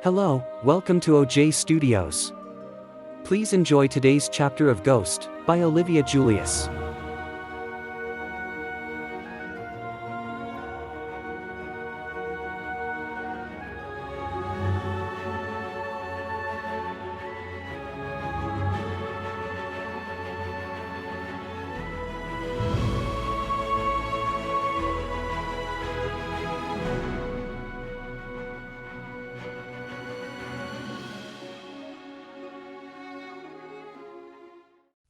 Hello, welcome to OJ Studios. Please enjoy today's chapter of Ghost by Olivia Julius.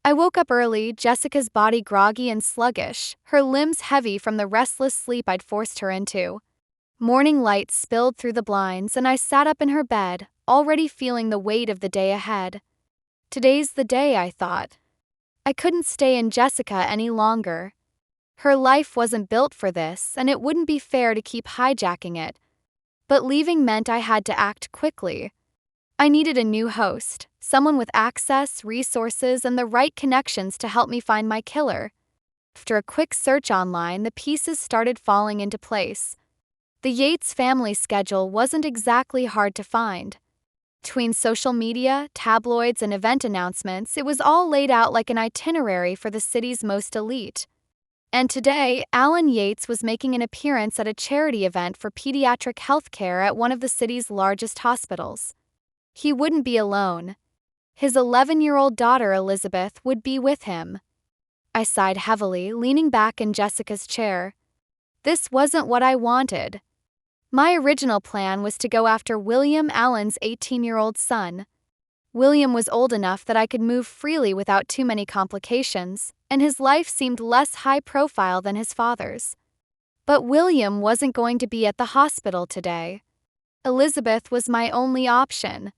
I woke up early, Jessica's body groggy and sluggish, her limbs heavy from the restless sleep I'd forced her into. Morning light spilled through the blinds, and I sat up in her bed, already feeling the weight of the day ahead. Today's the day, I thought. I couldn't stay in Jessica any longer. Her life wasn't built for this, and it wouldn't be fair to keep hijacking it. But leaving meant I had to act quickly. I needed a new host, someone with access, resources, and the right connections to help me find my killer. After a quick search online, the pieces started falling into place. The Yates family schedule wasn't exactly hard to find. Between social media, tabloids, and event announcements, it was all laid out like an itinerary for the city's most elite. And today, Alan Yates was making an appearance at a charity event for pediatric health care at one of the city's largest hospitals. He wouldn't be alone. His 11-year-old daughter, Elizabeth, would be with him. I sighed heavily, leaning back in Jessica's chair. This wasn't what I wanted. My original plan was to go after William, Alan's 18-year-old son. William was old enough that I could move freely without too many complications, and his life seemed less high-profile than his father's. But William wasn't going to be at the hospital today. Elizabeth was my only option.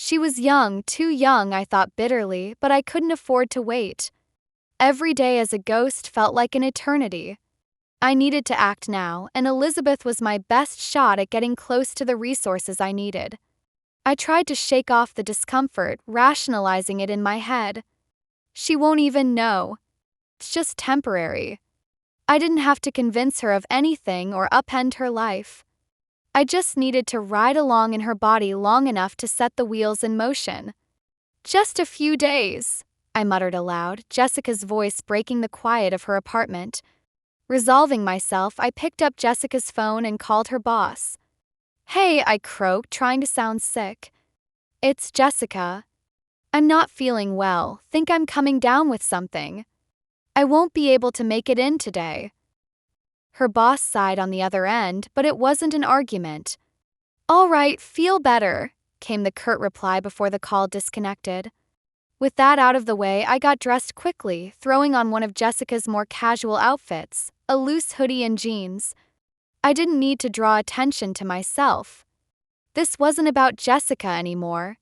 She was young, too young, I thought bitterly, but I couldn't afford to wait. Every day as a ghost felt like an eternity. I needed to act now, and Elizabeth was my best shot at getting close to the resources I needed. I tried to shake off the discomfort, rationalizing it in my head. She won't even know. It's just temporary. I didn't have to convince her of anything or upend her life. I just needed to ride along in her body long enough to set the wheels in motion. Just a few days, I muttered aloud, Jessica's voice breaking the quiet of her apartment. Resolving myself, I picked up Jessica's phone and called her boss. Hey, I croaked, trying to sound sick. It's Jessica. I'm not feeling well, think I'm coming down with something. I won't be able to make it in today. Her boss sighed on the other end, but it wasn't an argument. All right, feel better, came the curt reply before the call disconnected. With that out of the way, I got dressed quickly, throwing on one of Jessica's more casual outfits, a loose hoodie and jeans. I didn't need to draw attention to myself. This wasn't about Jessica anymore.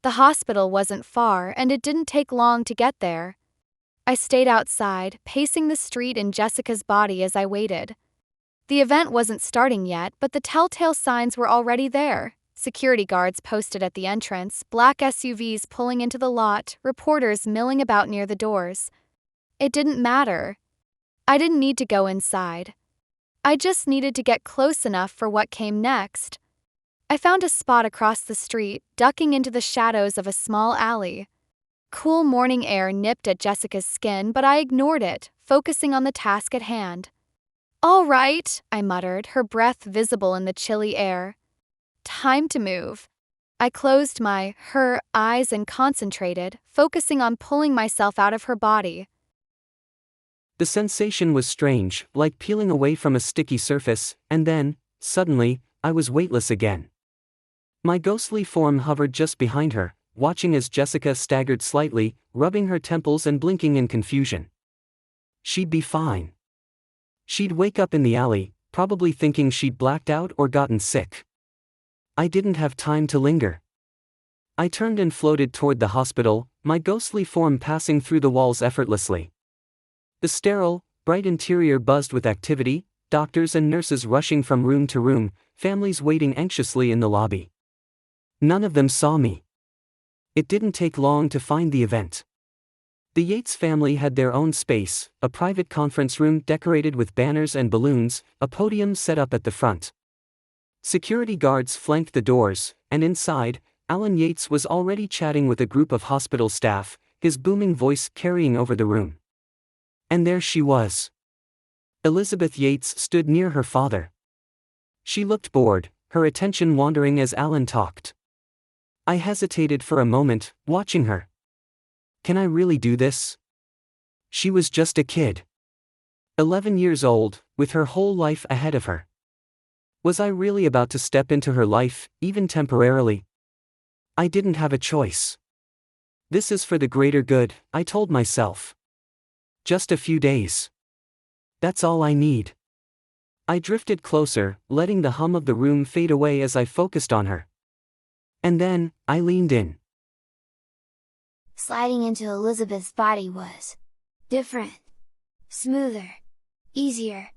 The hospital wasn't far, and it didn't take long to get there. I stayed outside, pacing the street in Jessica's body as I waited. The event wasn't starting yet, but the telltale signs were already there. Security guards posted at the entrance, black SUVs pulling into the lot, reporters milling about near the doors. It didn't matter. I didn't need to go inside. I just needed to get close enough for what came next. I found a spot across the street, ducking into the shadows of a small alley. Cool morning air nipped at Jessica's skin, but I ignored it, focusing on the task at hand. All right, I muttered, her breath visible in the chilly air. Time to move. I closed her eyes and concentrated, focusing on pulling myself out of her body. The sensation was strange, like peeling away from a sticky surface, and then, suddenly, I was weightless again. My ghostly form hovered just behind her, watching as Jessica staggered slightly, rubbing her temples and blinking in confusion. She'd be fine. She'd wake up in the alley, probably thinking she'd blacked out or gotten sick. I didn't have time to linger. I turned and floated toward the hospital, my ghostly form passing through the walls effortlessly. The sterile, bright interior buzzed with activity, doctors and nurses rushing from room to room, families waiting anxiously in the lobby. None of them saw me. It didn't take long to find the event. The Yates family had their own space, a private conference room decorated with banners and balloons, a podium set up at the front. Security guards flanked the doors, and inside, Alan Yates was already chatting with a group of hospital staff, his booming voice carrying over the room. And there she was. Elizabeth Yates stood near her father. She looked bored, her attention wandering as Alan talked. I hesitated for a moment, watching her. Can I really do this? She was just a kid. 11 years old, with her whole life ahead of her. Was I really about to step into her life, even temporarily? I didn't have a choice. This is for the greater good, I told myself. Just a few days. That's all I need. I drifted closer, letting the hum of the room fade away as I focused on her. And then, I leaned in. Sliding into Elizabeth's body was different, smoother, easier.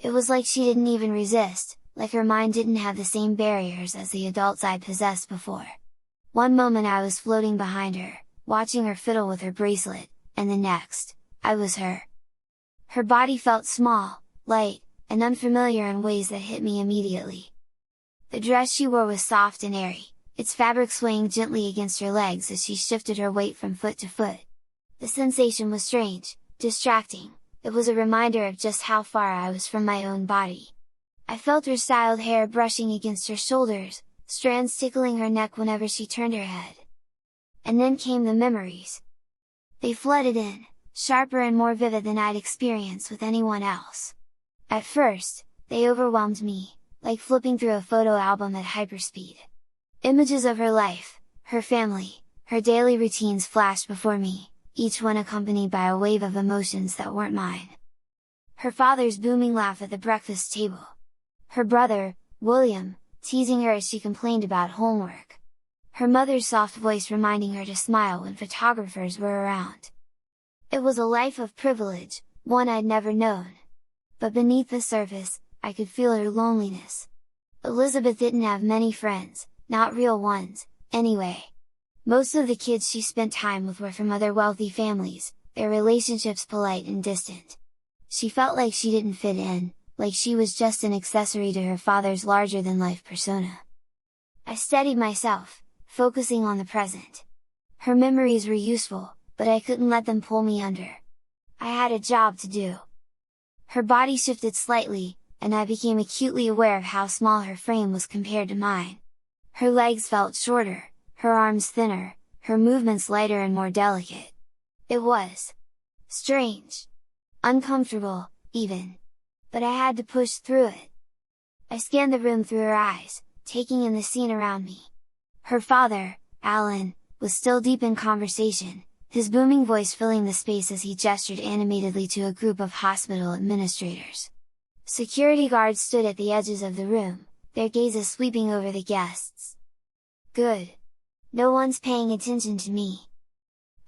It was like she didn't even resist, like her mind didn't have the same barriers as the adults I'd possessed before. One moment I was floating behind her, watching her fiddle with her bracelet, and the next, I was her. Her body felt small, light, and unfamiliar in ways that hit me immediately. The dress she wore was soft and airy, its fabric swaying gently against her legs as she shifted her weight from foot to foot. The sensation was strange, distracting, it was a reminder of just how far I was from my own body. I felt her styled hair brushing against her shoulders, strands tickling her neck whenever she turned her head. And then came the memories. They flooded in, sharper and more vivid than I'd experienced with anyone else. At first, they overwhelmed me, like flipping through a photo album at hyperspeed. Images of her life, her family, her daily routines flashed before me, each one accompanied by a wave of emotions that weren't mine. Her father's booming laugh at the breakfast table. Her brother, William, teasing her as she complained about homework. Her mother's soft voice reminding her to smile when photographers were around. It was a life of privilege, one I'd never known. But beneath the surface, I could feel her loneliness. Elizabeth didn't have many friends, not real ones, anyway. Most of the kids she spent time with were from other wealthy families, their relationships polite and distant. She felt like she didn't fit in, like she was just an accessory to her father's larger-than-life persona. I steadied myself, focusing on the present. Her memories were useful, but I couldn't let them pull me under. I had a job to do. Her body shifted slightly, and I became acutely aware of how small her frame was compared to mine. Her legs felt shorter, her arms thinner, her movements lighter and more delicate. It was strange. Uncomfortable, even. But I had to push through it. I scanned the room through her eyes, taking in the scene around me. Her father, Alan, was still deep in conversation, his booming voice filling the space as he gestured animatedly to a group of hospital administrators. Security guards stood at the edges of the room, their gazes sweeping over the guests. Good. No one's paying attention to me.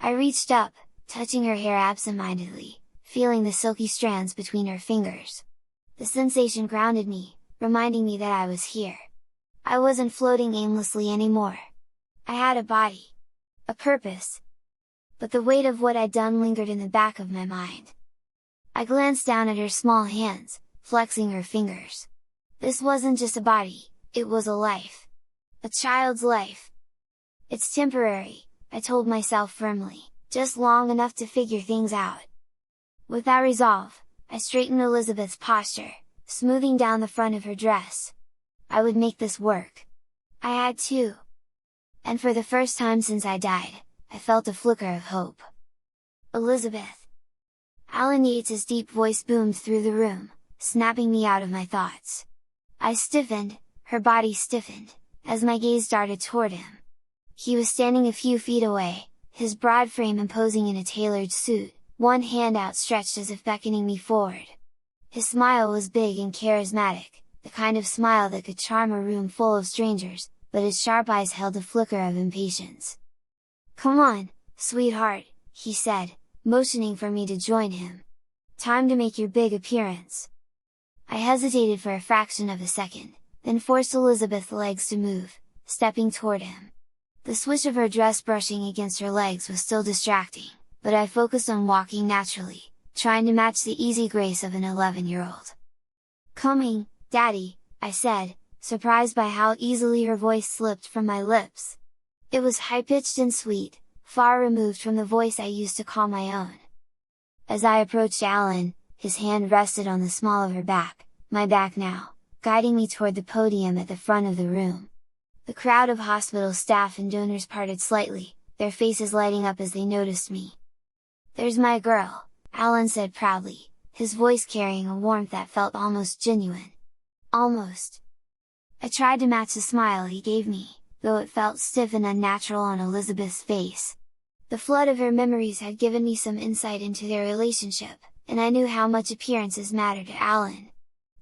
I reached up, touching her hair absentmindedly, feeling the silky strands between her fingers. The sensation grounded me, reminding me that I was here. I wasn't floating aimlessly anymore. I had a body. A purpose. But the weight of what I'd done lingered in the back of my mind. I glanced down at her small hands, flexing her fingers. This wasn't just a body, it was a life. A child's life. It's temporary, I told myself firmly, just long enough to figure things out. With that resolve, I straightened Elizabeth's posture, smoothing down the front of her dress. I would make this work. I had to. And for the first time since I died, I felt a flicker of hope. Elizabeth! Alan Yates's deep voice boomed through the room, snapping me out of my thoughts. I stiffened, her body stiffened, as my gaze darted toward him. He was standing a few feet away, his broad frame imposing in a tailored suit, one hand outstretched as if beckoning me forward. His smile was big and charismatic, the kind of smile that could charm a room full of strangers, but his sharp eyes held a flicker of impatience. "Come on, sweetheart," he said, motioning for me to join him. "Time to make your big appearance." I hesitated for a fraction of a second, then forced Elizabeth's legs to move, stepping toward him. The swish of her dress brushing against her legs was still distracting, but I focused on walking naturally, trying to match the easy grace of an 11-year-old. "Coming, Daddy," I said, surprised by how easily her voice slipped from my lips. It was high-pitched and sweet, far removed from the voice I used to call my own. As I approached Alan, his hand rested on the small of her back, my back now, guiding me toward the podium at the front of the room. The crowd of hospital staff and donors parted slightly, their faces lighting up as they noticed me. "There's my girl," Alan said proudly, his voice carrying a warmth that felt almost genuine. Almost. I tried to match the smile he gave me, though it felt stiff and unnatural on Elizabeth's face. The flood of her memories had given me some insight into their relationship, and I knew how much appearances mattered to Alan.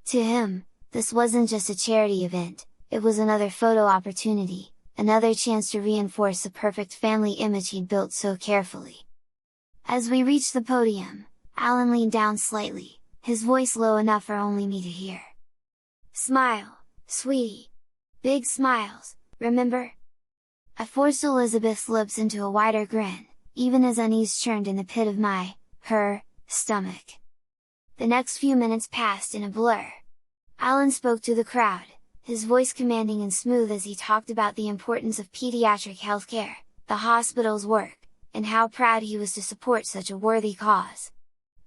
To him, this wasn't just a charity event, it was another photo opportunity, another chance to reinforce the perfect family image he'd built so carefully. As we reached the podium, Alan leaned down slightly, his voice low enough for only me to hear. "Smile, sweetie! Big smiles, remember?" I forced Elizabeth's lips into a wider grin, even as unease churned in the pit of her stomach. The next few minutes passed in a blur. Alan spoke to the crowd, his voice commanding and smooth as he talked about the importance of pediatric healthcare, the hospital's work, and how proud he was to support such a worthy cause.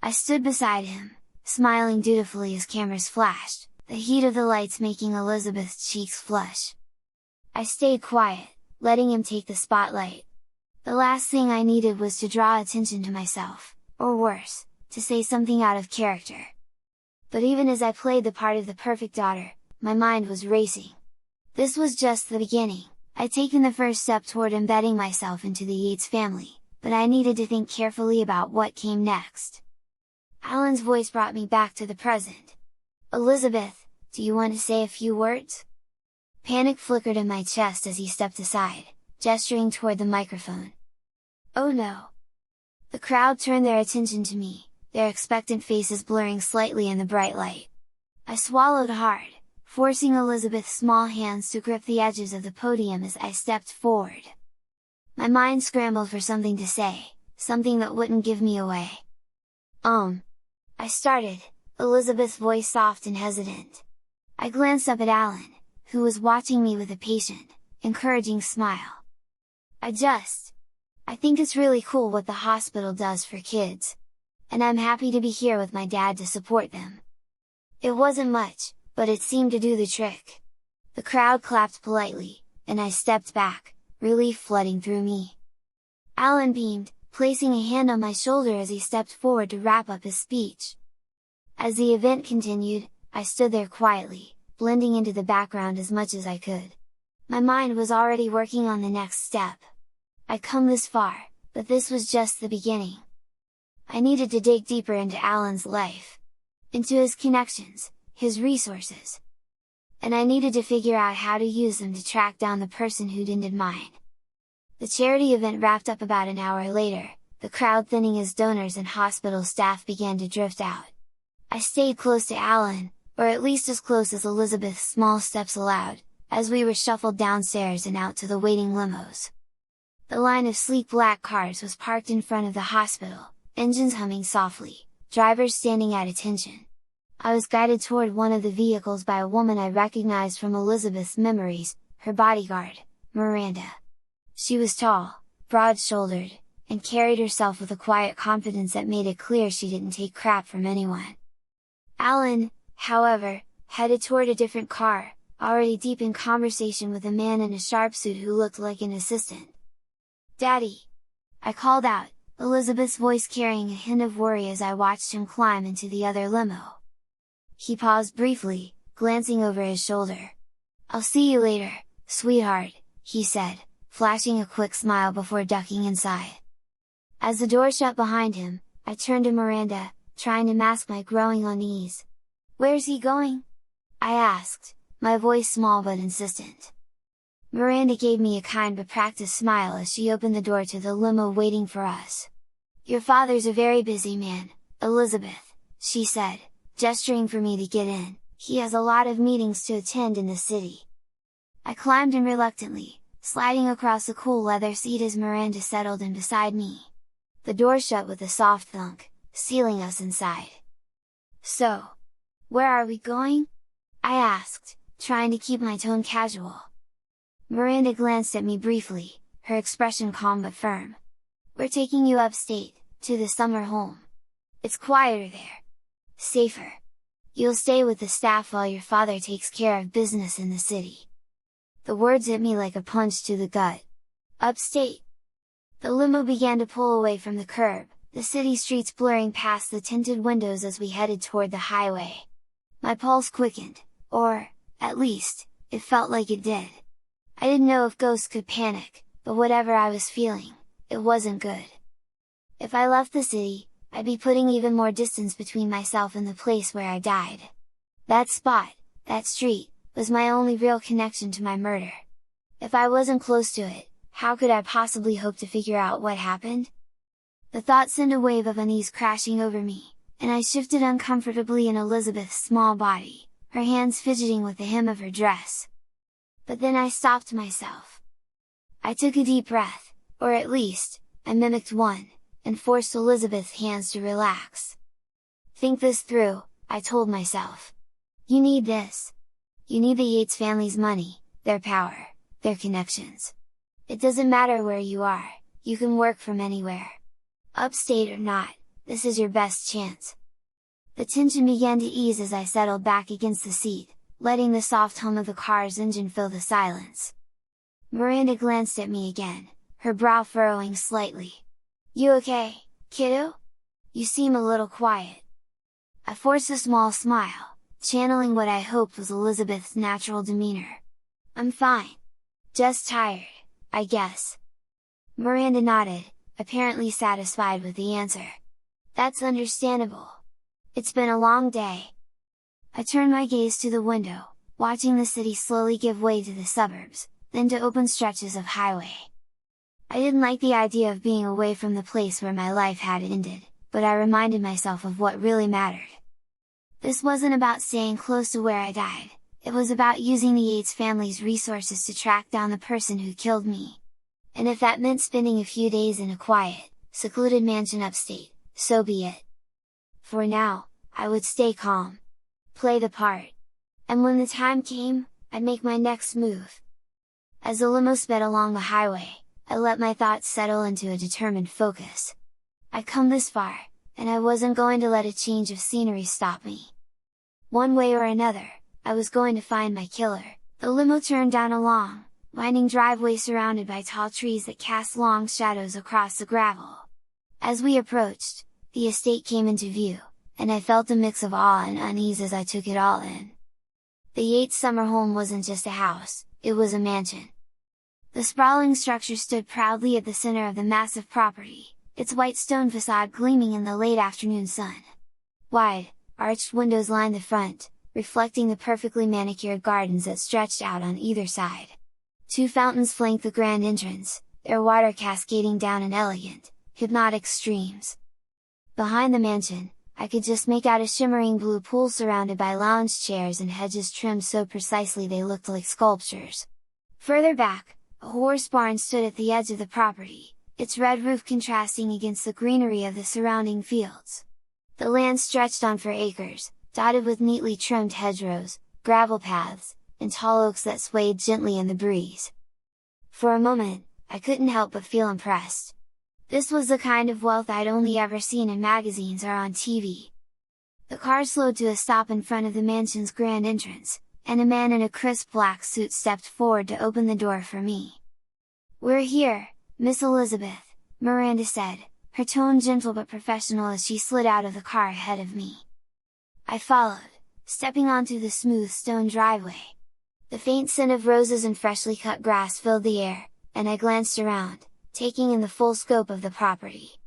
I stood beside him, smiling dutifully as cameras flashed, the heat of the lights making Elizabeth's cheeks flush. I stayed quiet, letting him take the spotlight. The last thing I needed was to draw attention to myself, or worse, to say something out of character. But even as I played the part of the perfect daughter, my mind was racing. This was just the beginning. I'd taken the first step toward embedding myself into the Yates family, but I needed to think carefully about what came next. Alan's voice brought me back to the present. "Elizabeth, do you want to say a few words?" Panic flickered in my chest as he stepped aside, gesturing toward the microphone. "Oh no!" The crowd turned their attention to me, their expectant faces blurring slightly in the bright light. I swallowed hard, forcing Elizabeth's small hands to grip the edges of the podium as I stepped forward. My mind scrambled for something to say, something that wouldn't give me away. I started, Elizabeth's voice soft and hesitant. I glanced up at Alan, who was watching me with a patient, encouraging smile. I think it's really cool what the hospital does for kids. And I'm happy to be here with my dad to support them." It wasn't much, but it seemed to do the trick. The crowd clapped politely, and I stepped back, relief flooding through me. Alan beamed, placing a hand on my shoulder as he stepped forward to wrap up his speech. As the event continued, I stood there quietly, blending into the background as much as I could. My mind was already working on the next step. I'd come this far, but this was just the beginning. I needed to dig deeper into Alan's life, into his connections, his resources. And I needed to figure out how to use them to track down the person who'd ended mine. The charity event wrapped up about an hour later, the crowd thinning as donors and hospital staff began to drift out. I stayed close to Alan, or at least as close as Elizabeth's small steps allowed, as we were shuffled downstairs and out to the waiting limos. The line of sleek black cars was parked in front of the hospital, engines humming softly, drivers standing at attention. I was guided toward one of the vehicles by a woman I recognized from Elizabeth's memories, her bodyguard, Miranda. She was tall, broad-shouldered, and carried herself with a quiet confidence that made it clear she didn't take crap from anyone. Alan, however, headed toward a different car, already deep in conversation with a man in a sharp suit who looked like an assistant. "Daddy!" I called out, Elizabeth's voice carrying a hint of worry as I watched him climb into the other limo. He paused briefly, glancing over his shoulder. "I'll see you later, sweetheart," he said, flashing a quick smile before ducking inside. As the door shut behind him, I turned to Miranda, trying to mask my growing unease. "Where's he going?" I asked, my voice small but insistent. Miranda gave me a kind but practiced smile as she opened the door to the limo waiting for us. "Your father's a very busy man, Elizabeth," she said, gesturing for me to get in. "He has a lot of meetings to attend in the city." I climbed in reluctantly, sliding across the cool leather seat as Miranda settled in beside me. The door shut with a soft thunk, sealing us inside. "So, where are we going?" I asked, trying to keep my tone casual. Miranda glanced at me briefly, her expression calm but firm. "We're taking you upstate, to the summer home. It's quieter there. Safer. You'll stay with the staff while your father takes care of business in the city." The words hit me like a punch to the gut. Upstate! The limo began to pull away from the curb, the city streets blurring past the tinted windows as we headed toward the highway. My pulse quickened, or, at least, it felt like it did. I didn't know if ghosts could panic, but whatever I was feeling, it wasn't good. If I left the city, I'd be putting even more distance between myself and the place where I died. That spot, that street, was my only real connection to my murder. If I wasn't close to it, how could I possibly hope to figure out what happened? The thought sent a wave of unease crashing over me, and I shifted uncomfortably in Elizabeth's small body, her hands fidgeting with the hem of her dress. But then I stopped myself. I took a deep breath, or at least, I mimicked one, and forced Elizabeth's hands to relax. "Think this through," I told myself. "You need this. You need the Yates family's money, their power, their connections. It doesn't matter where you are, you can work from anywhere. Upstate or not, this is your best chance." The tension began to ease as I settled back against the seat, letting the soft hum of the car's engine fill the silence. Miranda glanced at me again, her brow furrowing slightly. "You okay, kiddo? You seem a little quiet." I forced a small smile, channeling what I hoped was Elizabeth's natural demeanor. "I'm fine. Just tired, I guess." Miranda nodded, apparently satisfied with the answer. "That's understandable. It's been a long day." I turned my gaze to the window, watching the city slowly give way to the suburbs, then to open stretches of highway. I didn't like the idea of being away from the place where my life had ended, but I reminded myself of what really mattered. This wasn't about staying close to where I died, it was about using the Yates family's resources to track down the person who killed me. And if that meant spending a few days in a quiet, secluded mansion upstate, so be it. For now, I would stay calm. Play the part. And when the time came, I'd make my next move. As the limo sped along the highway, I let my thoughts settle into a determined focus. I'd come this far, and I wasn't going to let a change of scenery stop me. One way or another, I was going to find my killer. The limo turned down a long, winding driveway surrounded by tall trees that cast long shadows across the gravel. As we approached, the estate came into view, and I felt a mix of awe and unease as I took it all in. The Yates summer home wasn't just a house, it was a mansion. The sprawling structure stood proudly at the center of the massive property, its white stone facade gleaming in the late afternoon sun. Wide, arched windows lined the front, reflecting the perfectly manicured gardens that stretched out on either side. Two fountains flanked the grand entrance, their water cascading down in elegant, hypnotic streams. Behind the mansion, I could just make out a shimmering blue pool surrounded by lounge chairs and hedges trimmed so precisely they looked like sculptures. Further back, a horse barn stood at the edge of the property, its red roof contrasting against the greenery of the surrounding fields. The land stretched on for acres, dotted with neatly trimmed hedgerows, gravel paths, and tall oaks that swayed gently in the breeze. For a moment, I couldn't help but feel impressed. This was the kind of wealth I'd only ever seen in magazines or on TV. The car slowed to a stop in front of the mansion's grand entrance, and a man in a crisp black suit stepped forward to open the door for me. "We're here, Miss Elizabeth," Miranda said, her tone gentle but professional as she slid out of the car ahead of me. I followed, stepping onto the smooth stone driveway. The faint scent of roses and freshly cut grass filled the air, and I glanced around, taking in the full scope of the property.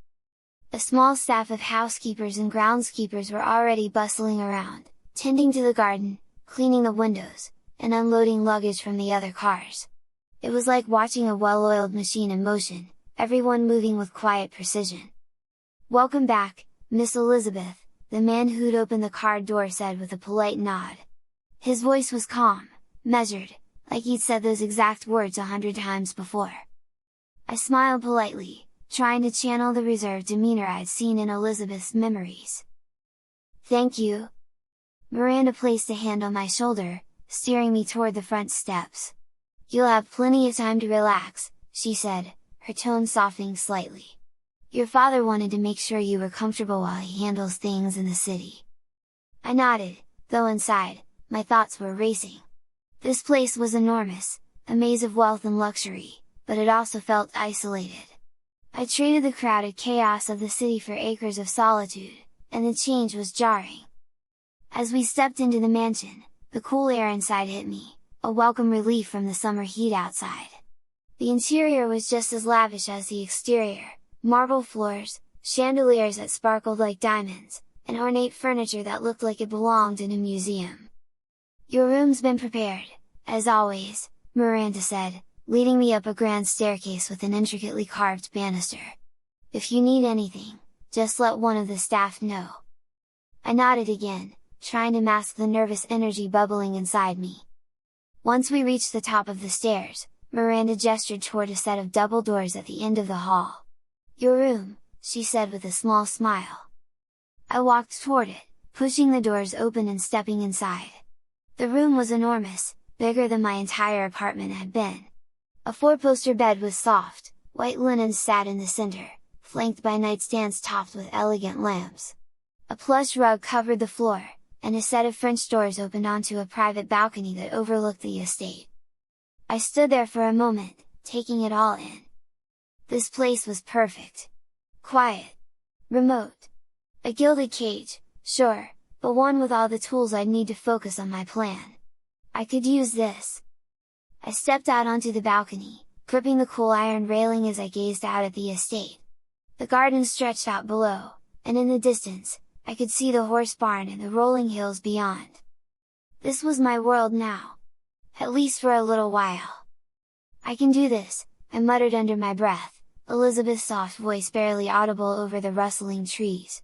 A small staff of housekeepers and groundskeepers were already bustling around, tending to the garden, cleaning the windows, and unloading luggage from the other cars. It was like watching a well-oiled machine in motion, everyone moving with quiet precision. "Welcome back, Miss Elizabeth," the man who'd opened the car door said with a polite nod. His voice was calm, measured, like he'd said those exact words 100 times before. I smiled politely, trying to channel the reserved demeanor I'd seen in Elizabeth's memories. "Thank you." Miranda placed a hand on my shoulder, steering me toward the front steps. "You'll have plenty of time to relax," she said, her tone softening slightly. "Your father wanted to make sure you were comfortable while he handles things in the city." I nodded, though inside, my thoughts were racing. This place was enormous, a maze of wealth and luxury, but it also felt isolated. I traded the crowded chaos of the city for acres of solitude, and the change was jarring. As we stepped into the mansion, the cool air inside hit me, a welcome relief from the summer heat outside. The interior was just as lavish as the exterior, marble floors, chandeliers that sparkled like diamonds, and ornate furniture that looked like it belonged in a museum. "Your room's been prepared, as always," Miranda said, leading me up a grand staircase with an intricately carved banister. "If you need anything, just let one of the staff know." I nodded again, trying to mask the nervous energy bubbling inside me. Once we reached the top of the stairs, Miranda gestured toward a set of double doors at the end of the hall. "Your room," she said with a small smile. I walked toward it, pushing the doors open and stepping inside. The room was enormous, bigger than my entire apartment had been. A four-poster bed with soft, white linens sat in the center, flanked by nightstands topped with elegant lamps. A plush rug covered the floor, and a set of French doors opened onto a private balcony that overlooked the estate. I stood there for a moment, taking it all in. This place was perfect. Quiet. Remote. A gilded cage, sure, but one with all the tools I'd need to focus on my plan. I could use this. I stepped out onto the balcony, gripping the cool iron railing as I gazed out at the estate. The garden stretched out below, and in the distance, I could see the horse barn and the rolling hills beyond. This was my world now. At least for a little while. "I can do this," I muttered under my breath, Elizabeth's soft voice barely audible over the rustling trees.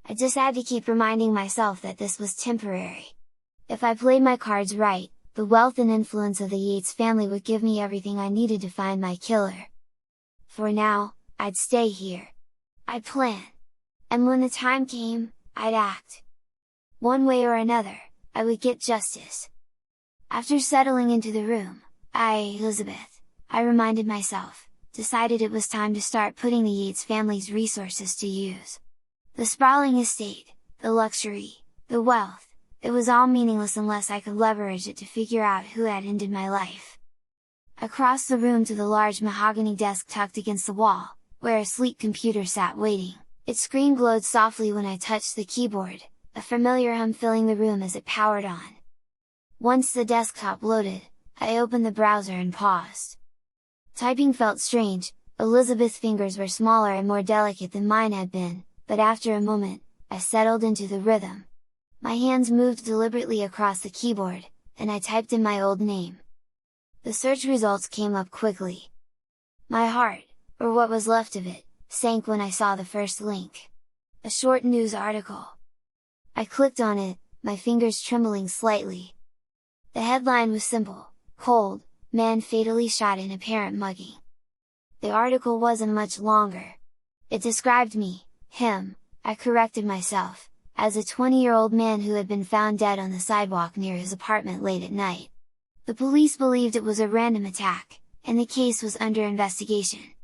I just had to keep reminding myself that this was temporary. If I played my cards right, the wealth and influence of the Yates family would give me everything I needed to find my killer. For now, I'd stay here. I'd plan. And when the time came, I'd act. One way or another, I would get justice. After settling into the room, Elizabeth, I reminded myself, decided it was time to start putting the Yates family's resources to use. The sprawling estate, the luxury, the wealth, it was all meaningless unless I could leverage it to figure out who had ended my life. I crossed the room to the large mahogany desk tucked against the wall, where a sleek computer sat waiting. Its screen glowed softly when I touched the keyboard, a familiar hum filling the room as it powered on. Once the desktop loaded, I opened the browser and paused. Typing felt strange, Elizabeth's fingers were smaller and more delicate than mine had been, but after a moment, I settled into the rhythm. My hands moved deliberately across the keyboard, and I typed in my old name. The search results came up quickly. My heart, or what was left of it, sank when I saw the first link. A short news article. I clicked on it, my fingers trembling slightly. The headline was simple: "Cold, man fatally shot in apparent mugging." The article wasn't much longer. It described me, him, I corrected myself, as a 20-year-old man who had been found dead on the sidewalk near his apartment late at night. The police believed it was a random attack, and the case was under investigation.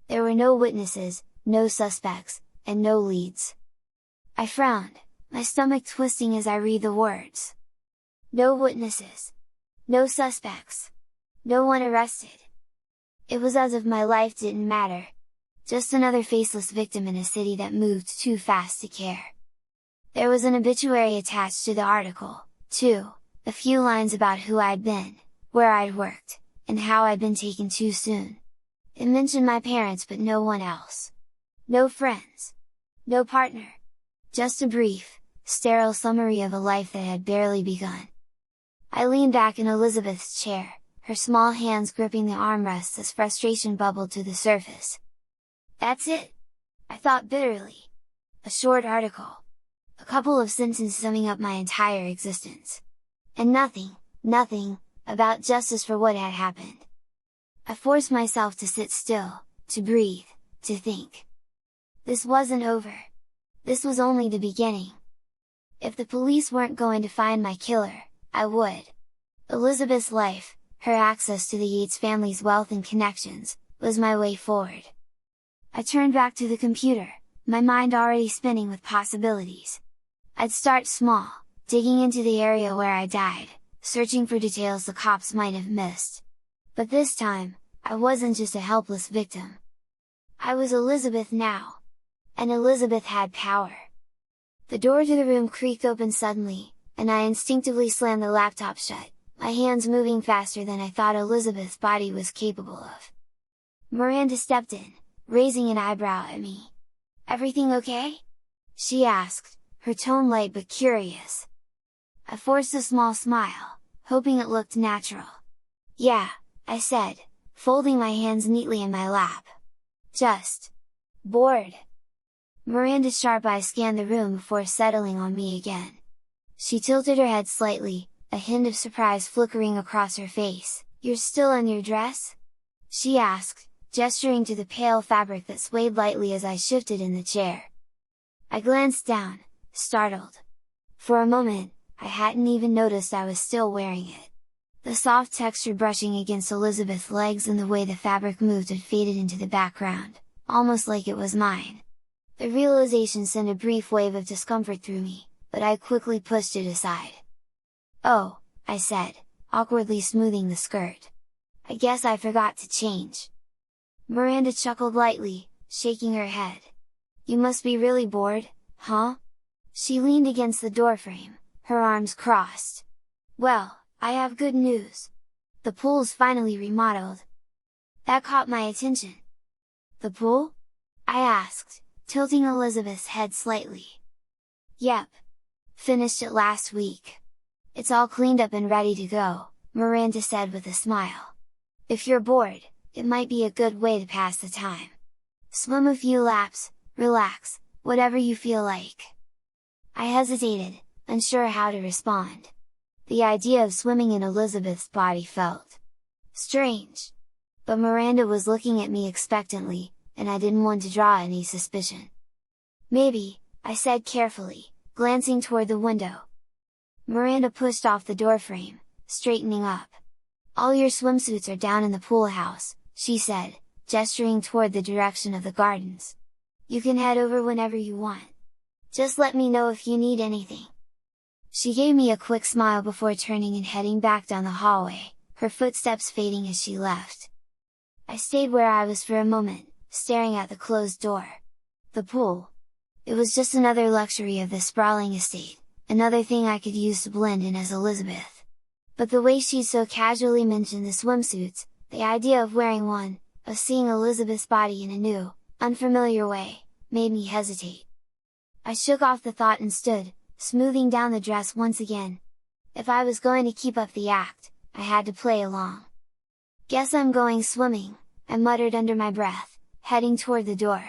There were no witnesses, no suspects, and no leads. I frowned, my stomach twisting as I read the words. No witnesses. No suspects. No one arrested. It was as if my life didn't matter. Just another faceless victim in a city that moved too fast to care. There was an obituary attached to the article, too, a few lines about who I'd been, where I'd worked, and how I'd been taken too soon. It mentioned my parents but no one else. No friends. No partner. Just a brief, sterile summary of a life that had barely begun. I leaned back in Elizabeth's chair, her small hands gripping the armrests as frustration bubbled to the surface. "That's it?" I thought bitterly. A short article. A couple of sentences summing up my entire existence. And nothing, about justice for what had happened. I forced myself to sit still, to breathe, to think. This wasn't over. This was only the beginning. If the police weren't going to find my killer, I would. Elizabeth's life, her access to the Yates family's wealth and connections, was my way forward. I turned back to the computer, my mind already spinning with possibilities. I'd start small, digging into the area where I died, searching for details the cops might have missed. But this time, I wasn't just a helpless victim. I was Elizabeth now. And Elizabeth had power. The door to the room creaked open suddenly, and I instinctively slammed the laptop shut, my hands moving faster than I thought Elizabeth's body was capable of. Miranda stepped in, raising an eyebrow at me. "Everything okay?" she asked, her tone light but curious. I forced a small smile, hoping it looked natural. "Yeah," I said, folding my hands neatly in my lap. "Just bored." Miranda's sharp eyes scanned the room before settling on me again. She tilted her head slightly, a hint of surprise flickering across her face. "You're still in your dress?" she asked, gesturing to the pale fabric that swayed lightly as I shifted in the chair. I glanced down, startled. For a moment, I hadn't even noticed I was still wearing it. The soft texture brushing against Elizabeth's legs and the way the fabric moved had faded into the background, almost like it was mine. The realization sent a brief wave of discomfort through me, but I quickly pushed it aside. "Oh," I said, awkwardly smoothing the skirt. "I guess I forgot to change." Miranda chuckled lightly, shaking her head. "You must be really bored, huh?" She leaned against the doorframe, her arms crossed. "Well, I have good news. The pool's finally remodeled." That caught my attention. "The pool?" I asked, tilting Elizabeth's head slightly. "Yep. Finished it last week. It's all cleaned up and ready to go," Miranda said with a smile. "If you're bored, it might be a good way to pass the time. Swim a few laps, relax, whatever you feel like." I hesitated, unsure how to respond. The idea of swimming in Elizabeth's body felt strange. But Miranda was looking at me expectantly, and I didn't want to draw any suspicion. "Maybe," I said carefully, glancing toward the window. Miranda pushed off the doorframe, straightening up. "All your swimsuits are down in the pool house," she said, gesturing toward the direction of the gardens. "You can head over whenever you want. Just let me know if you need anything." She gave me a quick smile before turning and heading back down the hallway, her footsteps fading as she left. I stayed where I was for a moment, staring at the closed door. The pool. It was just another luxury of the sprawling estate, another thing I could use to blend in as Elizabeth. But the way she'd so casually mentioned the swimsuits, the idea of wearing one, of seeing Elizabeth's body in a new, unfamiliar way, made me hesitate. I shook off the thought and stood, smoothing down the dress once again. If I was going to keep up the act, I had to play along. "Guess I'm going swimming," I muttered under my breath, heading toward the door.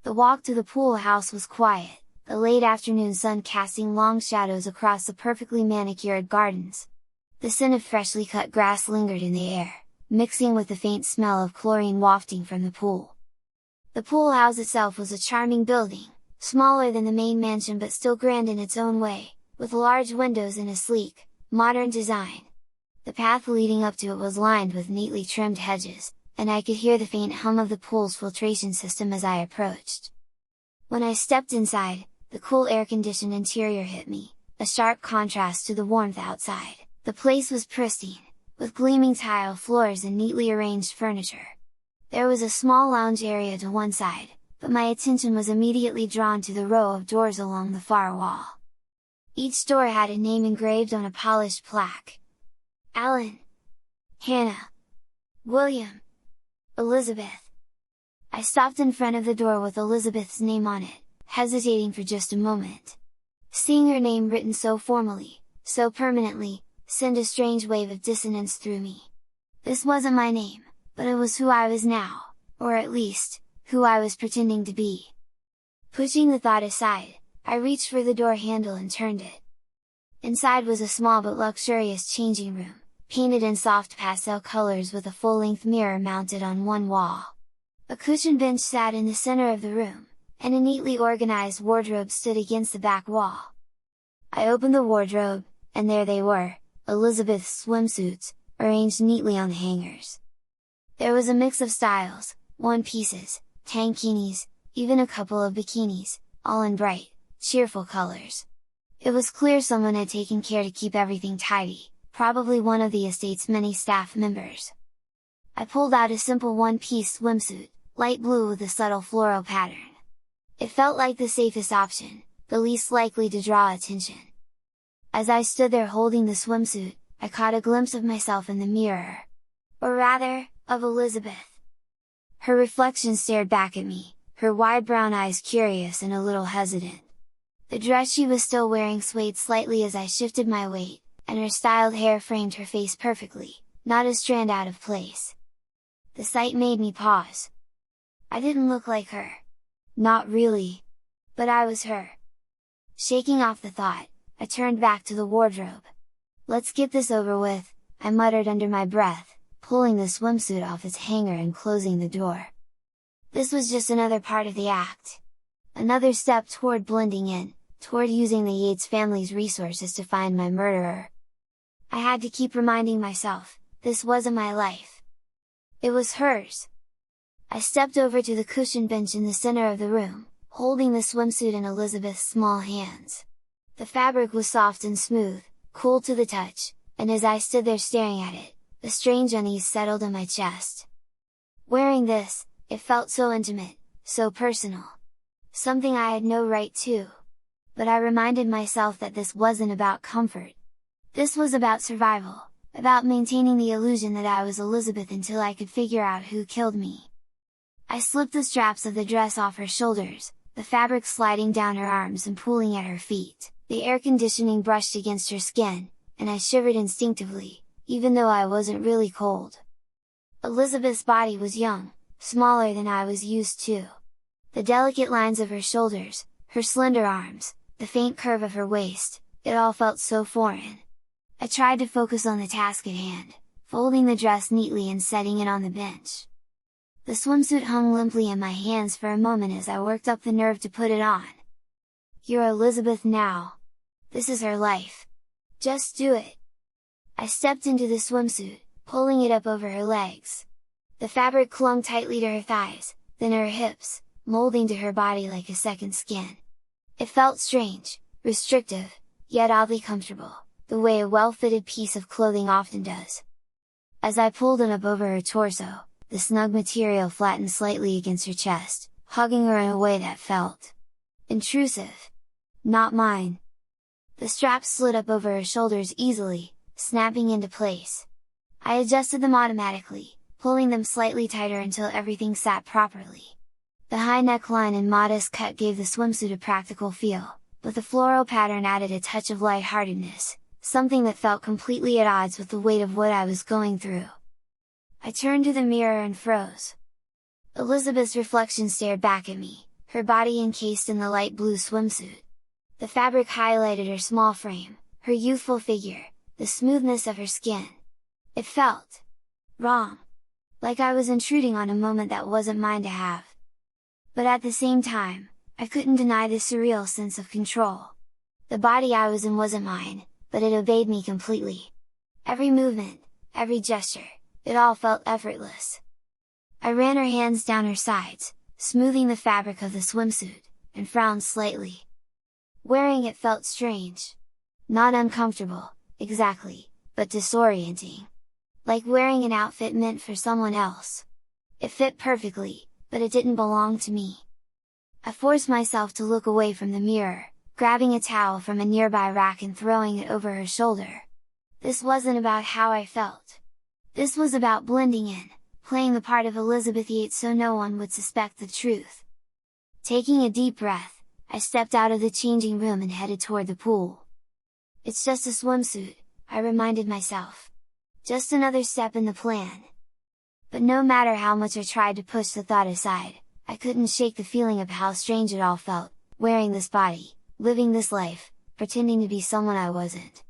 The walk to the pool house was quiet, the late afternoon sun casting long shadows across the perfectly manicured gardens. The scent of freshly cut grass lingered in the air, mixing with the faint smell of chlorine wafting from the pool. The pool house itself was a charming building, smaller than the main mansion but still grand in its own way, with large windows and a sleek, modern design. The path leading up to it was lined with neatly trimmed hedges, and I could hear the faint hum of the pool's filtration system as I approached. When I stepped inside, the cool air-conditioned interior hit me, a sharp contrast to the warmth outside. The place was pristine, with gleaming tile floors and neatly arranged furniture. There was a small lounge area to one side, but my attention was immediately drawn to the row of doors along the far wall. Each door had a name engraved on a polished plaque. Alan, Hannah, William, Elizabeth. I stopped in front of the door with Elizabeth's name on it, hesitating for just a moment. Seeing her name written so formally, so permanently, sent a strange wave of dissonance through me. This wasn't my name, but it was who I was now, or at least, who I was pretending to be. Pushing the thought aside, I reached for the door handle and turned it. Inside was a small but luxurious changing room, painted in soft pastel colors with a full-length mirror mounted on one wall. A cushioned bench sat in the center of the room, and a neatly organized wardrobe stood against the back wall. I opened the wardrobe, and there they were, Elizabeth's swimsuits, arranged neatly on the hangers. There was a mix of styles, one-pieces, tankinis, even a couple of bikinis, all in bright, cheerful colors. It was clear someone had taken care to keep everything tidy, probably one of the estate's many staff members. I pulled out a simple one-piece swimsuit, light blue with a subtle floral pattern. It felt like the safest option, the least likely to draw attention. As I stood there holding the swimsuit, I caught a glimpse of myself in the mirror. Or rather, of Elizabeth. Her reflection stared back at me, her wide brown eyes curious and a little hesitant. The dress she was still wearing swayed slightly as I shifted my weight, and her styled hair framed her face perfectly, not a strand out of place. The sight made me pause. I didn't look like her. Not really. But I was her. Shaking off the thought, I turned back to the wardrobe. "Let's get this over with," I muttered under my breath, pulling the swimsuit off its hanger and closing the door. This was just another part of the act. Another step toward blending in, toward using the Yates family's resources to find my murderer. I had to keep reminding myself, this wasn't my life. It was hers. I stepped over to the cushioned bench in the center of the room, holding the swimsuit in Elizabeth's small hands. The fabric was soft and smooth, cool to the touch, and as I stood there staring at it, a strange unease settled in my chest. Wearing this, it felt so intimate, so personal. Something I had no right to. But I reminded myself that this wasn't about comfort. This was about survival, about maintaining the illusion that I was Elizabeth until I could figure out who killed me. I slipped the straps of the dress off her shoulders, the fabric sliding down her arms and pooling at her feet. The air conditioning brushed against her skin, and I shivered instinctively, even though I wasn't really cold. Elizabeth's body was young, smaller than I was used to. The delicate lines of her shoulders, her slender arms, the faint curve of her waist, it all felt so foreign. I tried to focus on the task at hand, folding the dress neatly and setting it on the bench. The swimsuit hung limply in my hands for a moment as I worked up the nerve to put it on. "You're Elizabeth now. This is her life. Just do it!" I stepped into the swimsuit, pulling it up over her legs. The fabric clung tightly to her thighs, then her hips, molding to her body like a second skin. It felt strange, restrictive, yet oddly comfortable, the way a well-fitted piece of clothing often does. As I pulled it up over her torso, the snug material flattened slightly against her chest, hugging her in a way that felt intrusive. Not mine. The straps slid up over her shoulders easily, snapping into place. I adjusted them automatically, pulling them slightly tighter until everything sat properly. The high neckline and modest cut gave the swimsuit a practical feel, but the floral pattern added a touch of lightheartedness, something that felt completely at odds with the weight of what I was going through. I turned to the mirror and froze. Elizabeth's reflection stared back at me, her body encased in the light blue swimsuit. The fabric highlighted her small frame, her youthful figure, the smoothness of her skin. It felt wrong. Like I was intruding on a moment that wasn't mine to have. But at the same time, I couldn't deny the surreal sense of control. The body I was in wasn't mine, but it obeyed me completely. Every movement, every gesture, it all felt effortless. I ran her hands down her sides, smoothing the fabric of the swimsuit, and frowned slightly. Wearing it felt strange. Not uncomfortable, exactly, but disorienting. Like wearing an outfit meant for someone else. It fit perfectly, but it didn't belong to me. I forced myself to look away from the mirror, grabbing a towel from a nearby rack and throwing it over her shoulder. This wasn't about how I felt. This was about blending in, playing the part of Elizabeth Yates so no one would suspect the truth. Taking a deep breath, I stepped out of the changing room and headed toward the pool. "It's just a swimsuit," I reminded myself. "Just another step in the plan." But no matter how much I tried to push the thought aside, I couldn't shake the feeling of how strange it all felt, wearing this body, living this life, pretending to be someone I wasn't.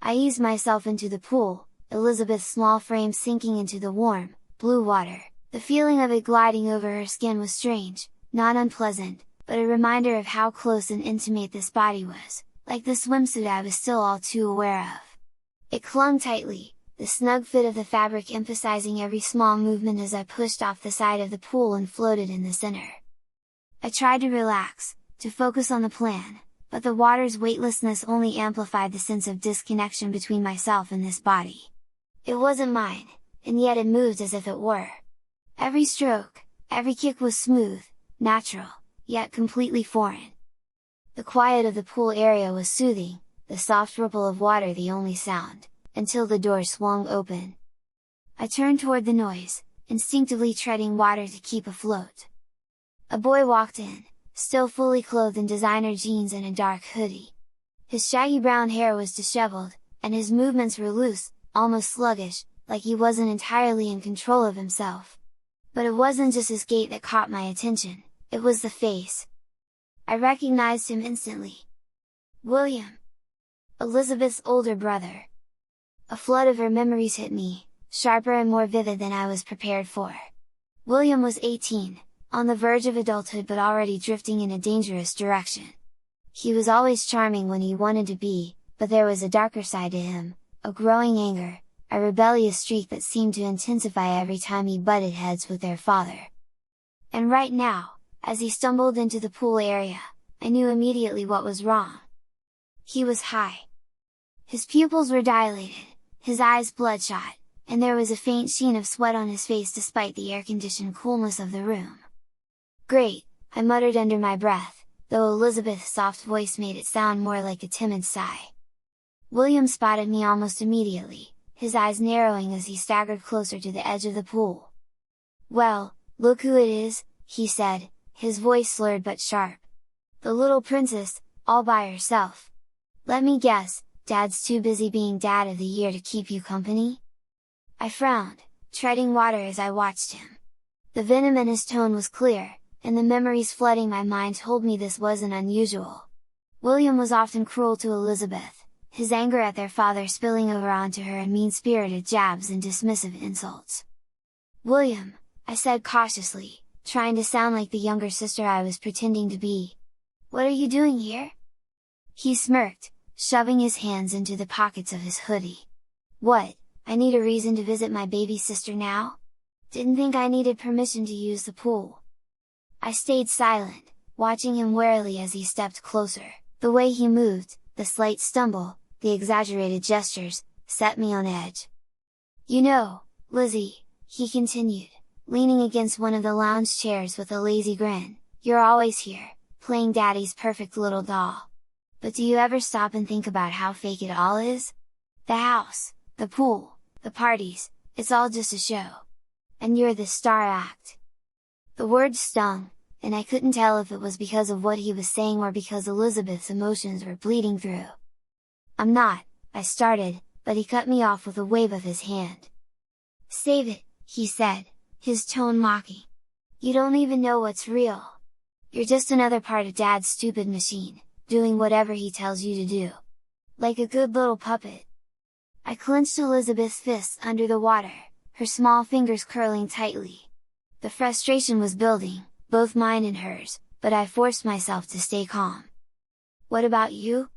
I eased myself into the pool, Elizabeth's small frame sinking into the warm, blue water. The feeling of it gliding over her skin was strange, not unpleasant, but a reminder of how close and intimate this body was, like the swimsuit I was still all too aware of. It clung tightly, the snug fit of the fabric emphasizing every small movement as I pushed off the side of the pool and floated in the center. I tried to relax, to focus on the plan, but the water's weightlessness only amplified the sense of disconnection between myself and this body. It wasn't mine, and yet it moved as if it were. Every stroke, every kick was smooth, natural, yet completely foreign. The quiet of the pool area was soothing, the soft ripple of water the only sound, until the door swung open. I turned toward the noise, instinctively treading water to keep afloat. A boy walked in, still fully clothed in designer jeans and a dark hoodie. His shaggy brown hair was disheveled, and his movements were loose, almost sluggish, like he wasn't entirely in control of himself. But it wasn't just his gait that caught my attention, it was the face. I recognized him instantly. William! Elizabeth's older brother. A flood of her memories hit me, sharper and more vivid than I was prepared for. William was 18, on the verge of adulthood but already drifting in a dangerous direction. He was always charming when he wanted to be, but there was a darker side to him, a growing anger, a rebellious streak that seemed to intensify every time he butted heads with their father. And right now, as he stumbled into the pool area, I knew immediately what was wrong. He was high. His pupils were dilated, his eyes bloodshot, and there was a faint sheen of sweat on his face despite the air-conditioned coolness of the room. "Great," I muttered under my breath, though Elizabeth's soft voice made it sound more like a timid sigh. William spotted me almost immediately, his eyes narrowing as he staggered closer to the edge of the pool. "Well, look who it is," he said, his voice slurred but sharp. "The little princess, all by herself. Let me guess, Dad's too busy being Dad of the Year to keep you company?" I frowned, treading water as I watched him. The venom in his tone was clear, and the memories flooding my mind told me this wasn't unusual. William was often cruel to Elizabeth, his anger at their father spilling over onto her in mean-spirited jabs and dismissive insults. "William," I said cautiously, trying to sound like the younger sister I was pretending to be. "What are you doing here?" He smirked, shoving his hands into the pockets of his hoodie. "What, I need a reason to visit my baby sister now? Didn't think I needed permission to use the pool." I stayed silent, watching him warily as he stepped closer. The way he moved, the slight stumble, the exaggerated gestures, set me on edge. "You know, Lizzie," he continued, leaning against one of the lounge chairs with a lazy grin, "you're always here, playing Daddy's perfect little doll. But do you ever stop and think about how fake it all is? The house, the pool, the parties, it's all just a show. And you're the star act." The words stung, and I couldn't tell if it was because of what he was saying or because Elizabeth's emotions were bleeding through. "I'm not," I started, but he cut me off with a wave of his hand. "Save it," he said, his tone mocking. "You don't even know what's real. You're just another part of Dad's stupid machine, doing whatever he tells you to do. Like a good little puppet." I clenched Elizabeth's fists under the water, her small fingers curling tightly. The frustration was building, both mine and hers, but I forced myself to stay calm. "What about you?"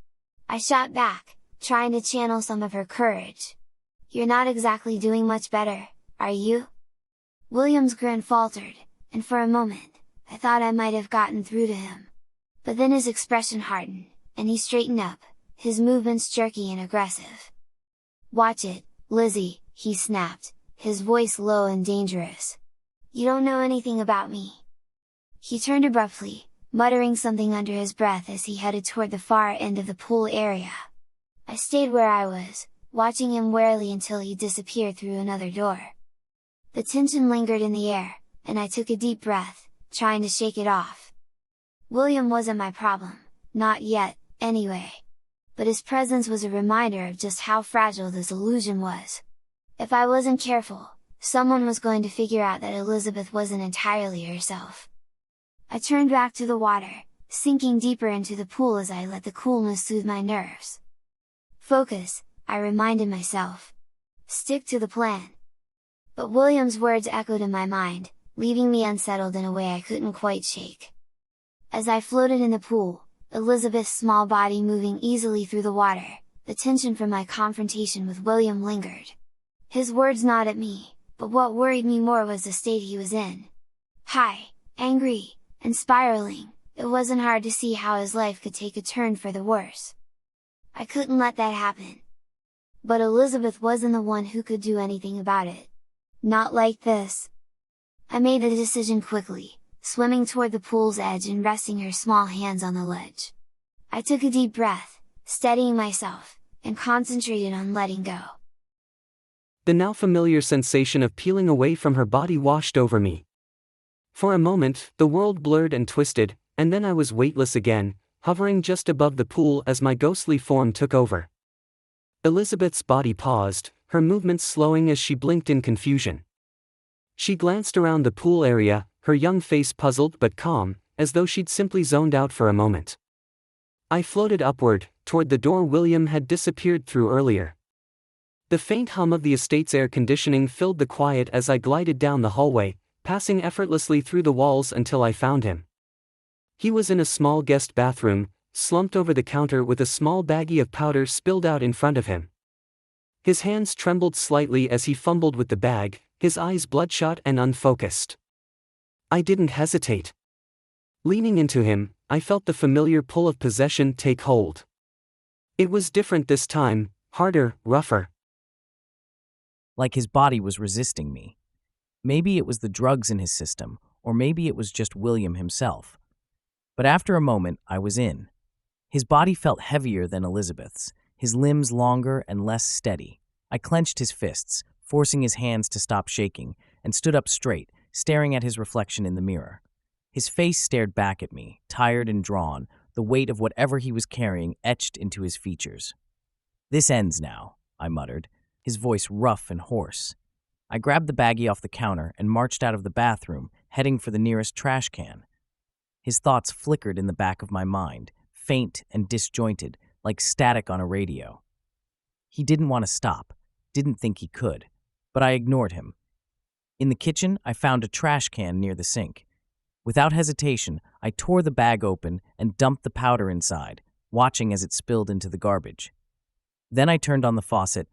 I shot back, trying to channel some of her courage. "You're not exactly doing much better, are you?" William's grin faltered, and for a moment, I thought I might have gotten through to him. But then his expression hardened, and he straightened up, his movements jerky and aggressive. "Watch it, Lizzie," he snapped, his voice low and dangerous. "You don't know anything about me." He turned abruptly, muttering something under his breath as he headed toward the far end of the pool area. I stayed where I was, watching him warily until he disappeared through another door. The tension lingered in the air, and I took a deep breath, trying to shake it off. William wasn't my problem, not yet, anyway. But his presence was a reminder of just how fragile this illusion was. If I wasn't careful, someone was going to figure out that Elizabeth wasn't entirely herself. I turned back to the water, sinking deeper into the pool as I let the coolness soothe my nerves. "Focus," I reminded myself. "Stick to the plan." But William's words echoed in my mind, leaving me unsettled in a way I couldn't quite shake. As I floated in the pool, Elizabeth's small body moving easily through the water, the tension from my confrontation with William lingered. His words gnawed at me, but what worried me more was the state he was in. High, angry, and spiraling, it wasn't hard to see how his life could take a turn for the worse. I couldn't let that happen. But Elizabeth wasn't the one who could do anything about it. Not like this. I made the decision quickly, swimming toward the pool's edge and resting her small hands on the ledge. I took a deep breath, steadying myself, and concentrated on letting go. The now familiar sensation of peeling away from her body washed over me. For a moment, the world blurred and twisted, and then I was weightless again, hovering just above the pool as my ghostly form took over. Elizabeth's body paused, her movements slowing as she blinked in confusion. She glanced around the pool area, her young face puzzled but calm, as though she'd simply zoned out for a moment. I floated upward, toward the door William had disappeared through earlier. The faint hum of the estate's air conditioning filled the quiet as I glided down the hallway, passing effortlessly through the walls until I found him. He was in a small guest bathroom, slumped over the counter with a small baggie of powder spilled out in front of him. His hands trembled slightly as he fumbled with the bag, his eyes bloodshot and unfocused. I didn't hesitate. Leaning into him, I felt the familiar pull of possession take hold. It was different this time, harder, rougher. Like his body was resisting me. Maybe it was the drugs in his system, or maybe it was just William himself. But after a moment, I was in. His body felt heavier than Elizabeth's, his limbs longer and less steady. I clenched his fists, forcing his hands to stop shaking, and stood up straight, staring at his reflection in the mirror. His face stared back at me, tired and drawn, the weight of whatever he was carrying etched into his features. "This ends now," I muttered, his voice rough and hoarse. I grabbed the baggie off the counter and marched out of the bathroom, heading for the nearest trash can. His thoughts flickered in the back of my mind, faint and disjointed, like static on a radio. He didn't want to stop, didn't think he could, but I ignored him. In the kitchen, I found a trash can near the sink. Without hesitation, I tore the bag open and dumped the powder inside, watching as it spilled into the garbage. Then I turned on the faucet,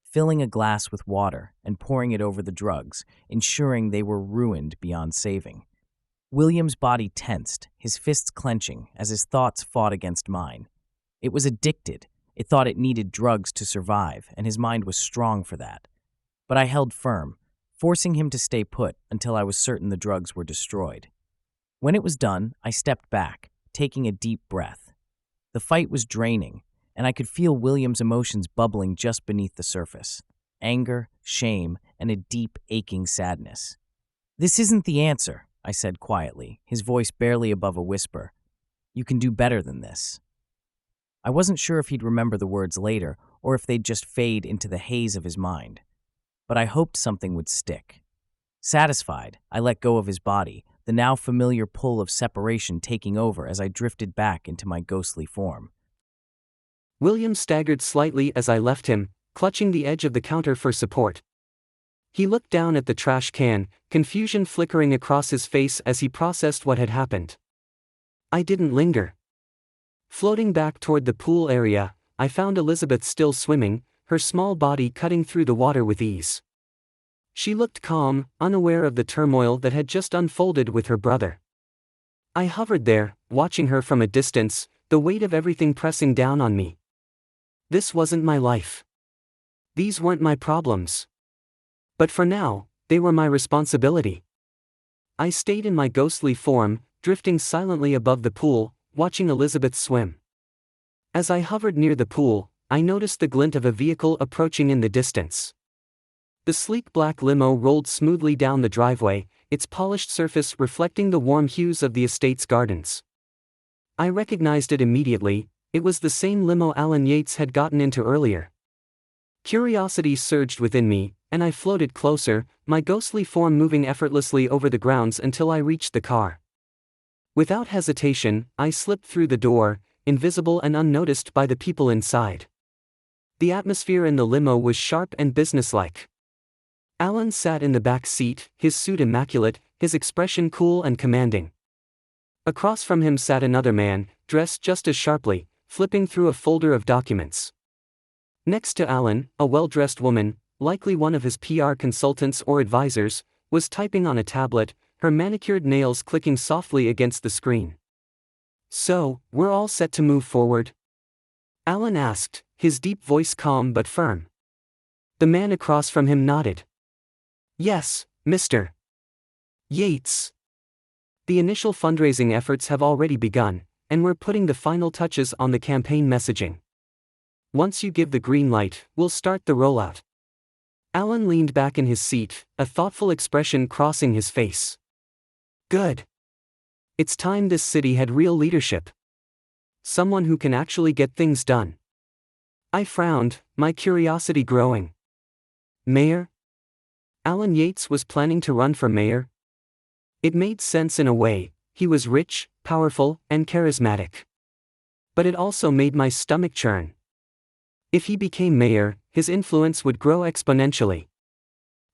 filling a glass with water and pouring it over the drugs, ensuring they were ruined beyond saving. William's body tensed, his fists clenching as his thoughts fought against mine. It was addicted. It thought it needed drugs to survive, and his mind was strong for that. But I held firm, forcing him to stay put until I was certain the drugs were destroyed. When it was done, I stepped back, taking a deep breath. The fight was draining, and I could feel William's emotions bubbling just beneath the surface. Anger, shame, and a deep, aching sadness. "This isn't the answer," I said quietly, his voice barely above a whisper. "You can do better than this." I wasn't sure if he'd remember the words later, or if they'd just fade into the haze of his mind. But I hoped something would stick. Satisfied, I let go of his body, the now familiar pull of separation taking over as I drifted back into my ghostly form. William staggered slightly as I left him, clutching the edge of the counter for support. He looked down at the trash can, confusion flickering across his face as he processed what had happened. I didn't linger. Floating back toward the pool area, I found Elizabeth still swimming, her small body cutting through the water with ease. She looked calm, unaware of the turmoil that had just unfolded with her brother. I hovered there, watching her from a distance, the weight of everything pressing down on me. This wasn't my life. These weren't my problems. But for now, they were my responsibility. I stayed in my ghostly form, drifting silently above the pool, watching Elizabeth swim. As I hovered near the pool, I noticed the glint of a vehicle approaching in the distance. The sleek black limo rolled smoothly down the driveway, its polished surface reflecting the warm hues of the estate's gardens. I recognized it immediately. It was the same limo Alan Yates had gotten into earlier. Curiosity surged within me, and I floated closer, my ghostly form moving effortlessly over the grounds until I reached the car. Without hesitation, I slipped through the door, invisible and unnoticed by the people inside. The atmosphere in the limo was sharp and businesslike. Alan sat in the back seat, his suit immaculate, his expression cool and commanding. Across from him sat another man, dressed just as sharply, flipping through a folder of documents. Next to Alan, a well-dressed woman, likely one of his PR consultants or advisors, was typing on a tablet, her manicured nails clicking softly against the screen. "So, we're all set to move forward?" Alan asked, his deep voice calm but firm. The man across from him nodded. "Yes, Mr. Yates. The initial fundraising efforts have already begun, and we're putting the final touches on the campaign messaging. Once you give the green light, we'll start the rollout." Alan leaned back in his seat, a thoughtful expression crossing his face. "Good. It's time this city had real leadership. Someone who can actually get things done." I frowned, my curiosity growing. "Mayor?" Alan Yates was planning to run for mayor? It made sense in a way, he was rich, powerful, and charismatic. But it also made my stomach churn. If he became mayor, his influence would grow exponentially.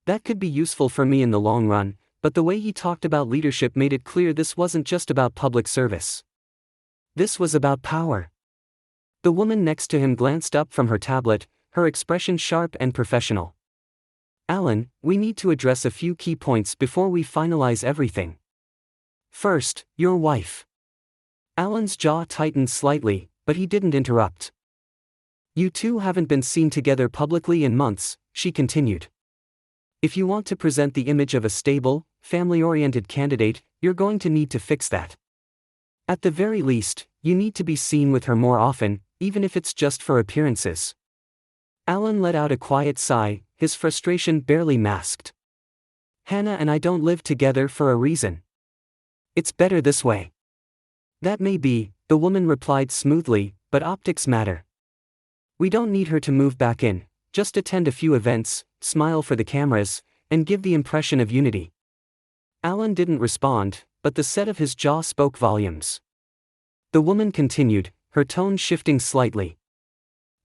That could be useful for me in the long run, but the way he talked about leadership made it clear this wasn't just about public service. This was about power. The woman next to him glanced up from her tablet, her expression sharp and professional. "Alan, we need to address a few key points before we finalize everything. First, your wife." Alan's jaw tightened slightly, but he didn't interrupt. "You two haven't been seen together publicly in months," she continued. "If you want to present the image of a stable, family-oriented candidate, you're going to need to fix that. At the very least, you need to be seen with her more often, even if it's just for appearances." Alan let out a quiet sigh, his frustration barely masked. "Hannah and I don't live together for a reason. It's better this way." "That may be," the woman replied smoothly, "but optics matter. We don't need her to move back in, just attend a few events, smile for the cameras, and give the impression of unity." Alan didn't respond, but the set of his jaw spoke volumes. The woman continued, her tone shifting slightly.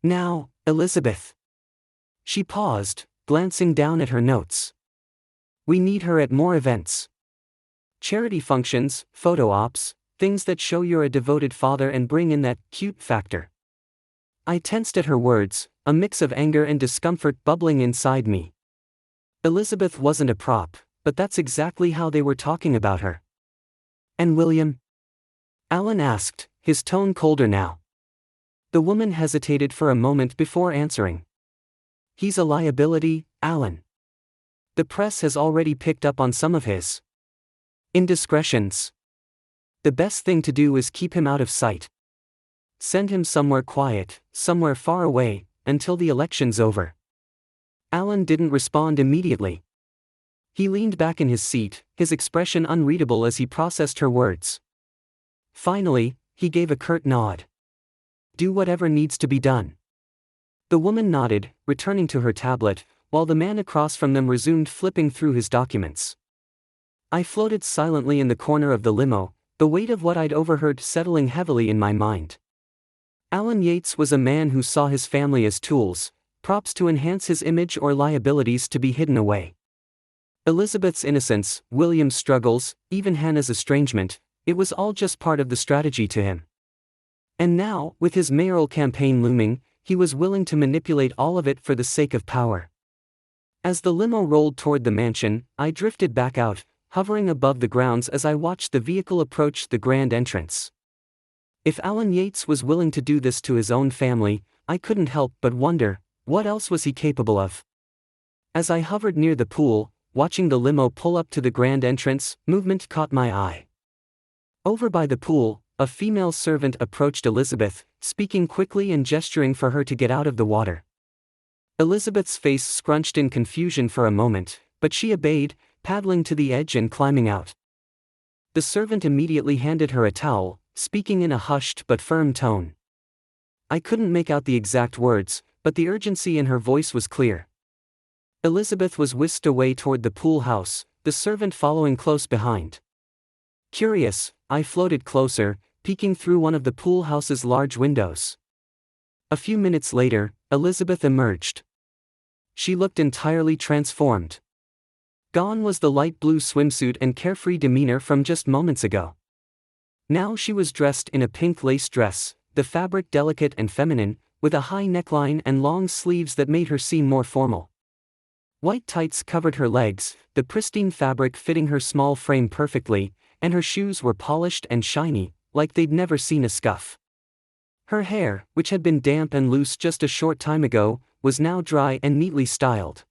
"Now, Elizabeth." She paused, glancing down at her notes. "We need her at more events. Charity functions, photo ops, things that show you're a devoted father and bring in that cute factor." I tensed at her words, a mix of anger and discomfort bubbling inside me. Elizabeth wasn't a prop, but that's exactly how they were talking about her. "And William?" Alan asked, his tone colder now. The woman hesitated for a moment before answering. "He's a liability, Alan. The press has already picked up on some of his indiscretions. The best thing to do is keep him out of sight. Send him somewhere quiet, somewhere far away, until the election's over." Alan didn't respond immediately. He leaned back in his seat, his expression unreadable as he processed her words. Finally, he gave a curt nod. "Do whatever needs to be done." The woman nodded, returning to her tablet, while the man across from them resumed flipping through his documents. I floated silently in the corner of the limo, the weight of what I'd overheard settling heavily in my mind. Alan Yates was a man who saw his family as tools, props to enhance his image or liabilities to be hidden away. Elizabeth's innocence, William's struggles, even Hannah's estrangement, it was all just part of the strategy to him. And now, with his mayoral campaign looming, he was willing to manipulate all of it for the sake of power. As the limo rolled toward the mansion, I drifted back out, hovering above the grounds as I watched the vehicle approach the grand entrance. If Alan Yates was willing to do this to his own family, I couldn't help but wonder, what else was he capable of? As I hovered near the pool, watching the limo pull up to the grand entrance, movement caught my eye. Over by the pool, a female servant approached Elizabeth, speaking quickly and gesturing for her to get out of the water. Elizabeth's face scrunched in confusion for a moment, but she obeyed, paddling to the edge and climbing out. The servant immediately handed her a towel, speaking in a hushed but firm tone. I couldn't make out the exact words, but the urgency in her voice was clear. Elizabeth was whisked away toward the pool house, the servant following close behind. Curious, I floated closer, peeking through one of the pool house's large windows. A few minutes later, Elizabeth emerged. She looked entirely transformed. Gone was the light blue swimsuit and carefree demeanor from just moments ago. Now she was dressed in a pink lace dress, the fabric delicate and feminine, with a high neckline and long sleeves that made her seem more formal. White tights covered her legs, the pristine fabric fitting her small frame perfectly, and her shoes were polished and shiny, like they'd never seen a scuff. Her hair, which had been damp and loose just a short time ago, was now dry and neatly styled.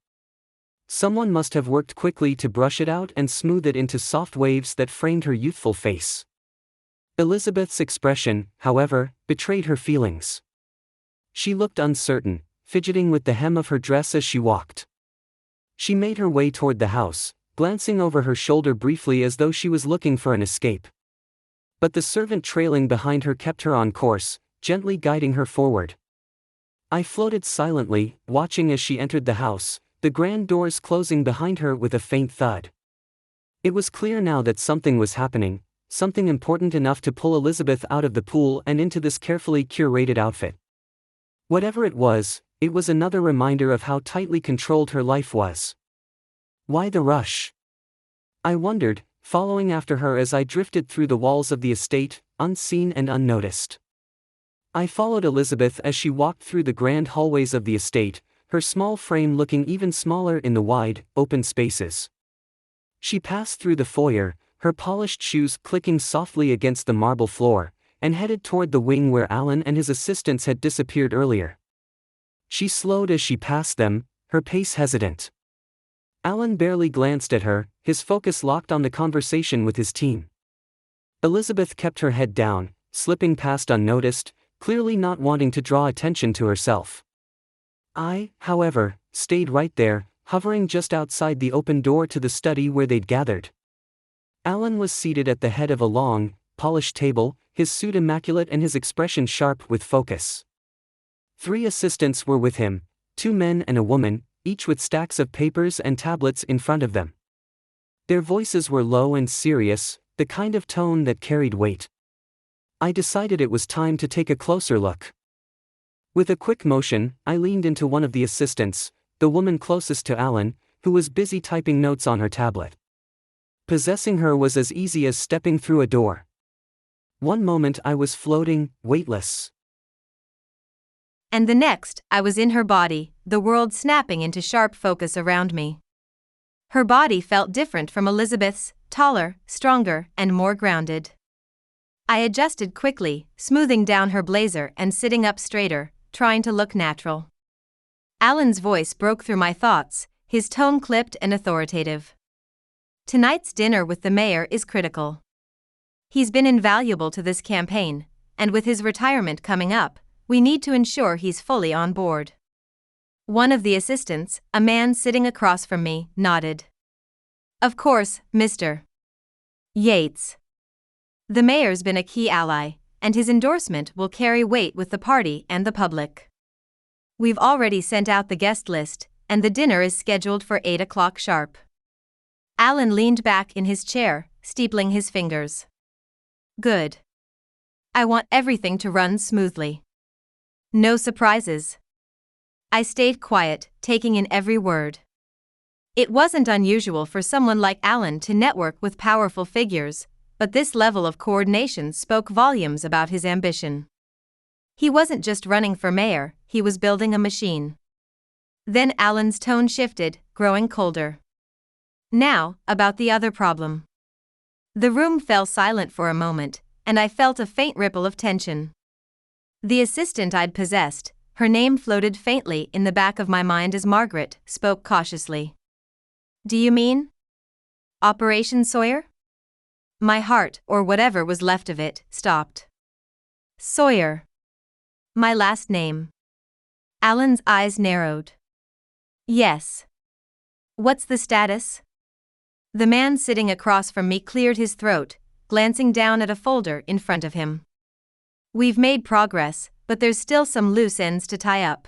Someone must have worked quickly to brush it out and smooth it into soft waves that framed her youthful face. Elizabeth's expression, however, betrayed her feelings. She looked uncertain, fidgeting with the hem of her dress as she walked. She made her way toward the house, glancing over her shoulder briefly as though she was looking for an escape. But the servant trailing behind her kept her on course, gently guiding her forward. I floated silently, watching as she entered the house, the grand doors closing behind her with a faint thud. It was clear now that something was happening, something important enough to pull Elizabeth out of the pool and into this carefully curated outfit. Whatever it was another reminder of how tightly controlled her life was. Why the rush? I wondered, following after her as I drifted through the walls of the estate, unseen and unnoticed. I followed Elizabeth as she walked through the grand hallways of the estate, her small frame looking even smaller in the wide, open spaces. She passed through the foyer, her polished shoes clicking softly against the marble floor, and headed toward the wing where Alan and his assistants had disappeared earlier. She slowed as she passed them, her pace hesitant. Alan barely glanced at her, his focus locked on the conversation with his team. Elizabeth kept her head down, slipping past unnoticed, clearly not wanting to draw attention to herself. I, however, stayed right there, hovering just outside the open door to the study where they'd gathered. Alan was seated at the head of a long, polished table, his suit immaculate and his expression sharp with focus. 3 assistants were with him, 2 men and a woman, each with stacks of papers and tablets in front of them. Their voices were low and serious, the kind of tone that carried weight. I decided it was time to take a closer look. With a quick motion, I leaned into one of the assistants, the woman closest to Alan, who was busy typing notes on her tablet. Possessing her was as easy as stepping through a door. One moment I was floating, weightless. And the next, I was in her body, the world snapping into sharp focus around me. Her body felt different from Elizabeth's, taller, stronger, and more grounded. I adjusted quickly, smoothing down her blazer and sitting up straighter, trying to look natural. Alan's voice broke through my thoughts, his tone clipped and authoritative. Tonight's dinner with the mayor is critical. He's been invaluable to this campaign, and with his retirement coming up, we need to ensure he's fully on board. One of the assistants, a man sitting across from me, nodded. Of course, Mr. Yates. The mayor's been a key ally, and his endorsement will carry weight with the party and the public. We've already sent out the guest list, and the dinner is scheduled for 8 o'clock sharp. Alan leaned back in his chair, steepling his fingers. Good. I want everything to run smoothly. No surprises. I stayed quiet, taking in every word. It wasn't unusual for someone like Alan to network with powerful figures, but this level of coordination spoke volumes about his ambition. He wasn't just running for mayor, he was building a machine. Then Alan's tone shifted, growing colder. Now, about the other problem. The room fell silent for a moment, and I felt a faint ripple of tension. The assistant I'd possessed, her name floated faintly in the back of my mind as Margaret spoke cautiously. Do you mean Operation Sawyer? My heart, or whatever was left of it, stopped. Sawyer. My last name. Alan's eyes narrowed. Yes. What's the status? The man sitting across from me cleared his throat, glancing down at a folder in front of him. We've made progress, but there's still some loose ends to tie up.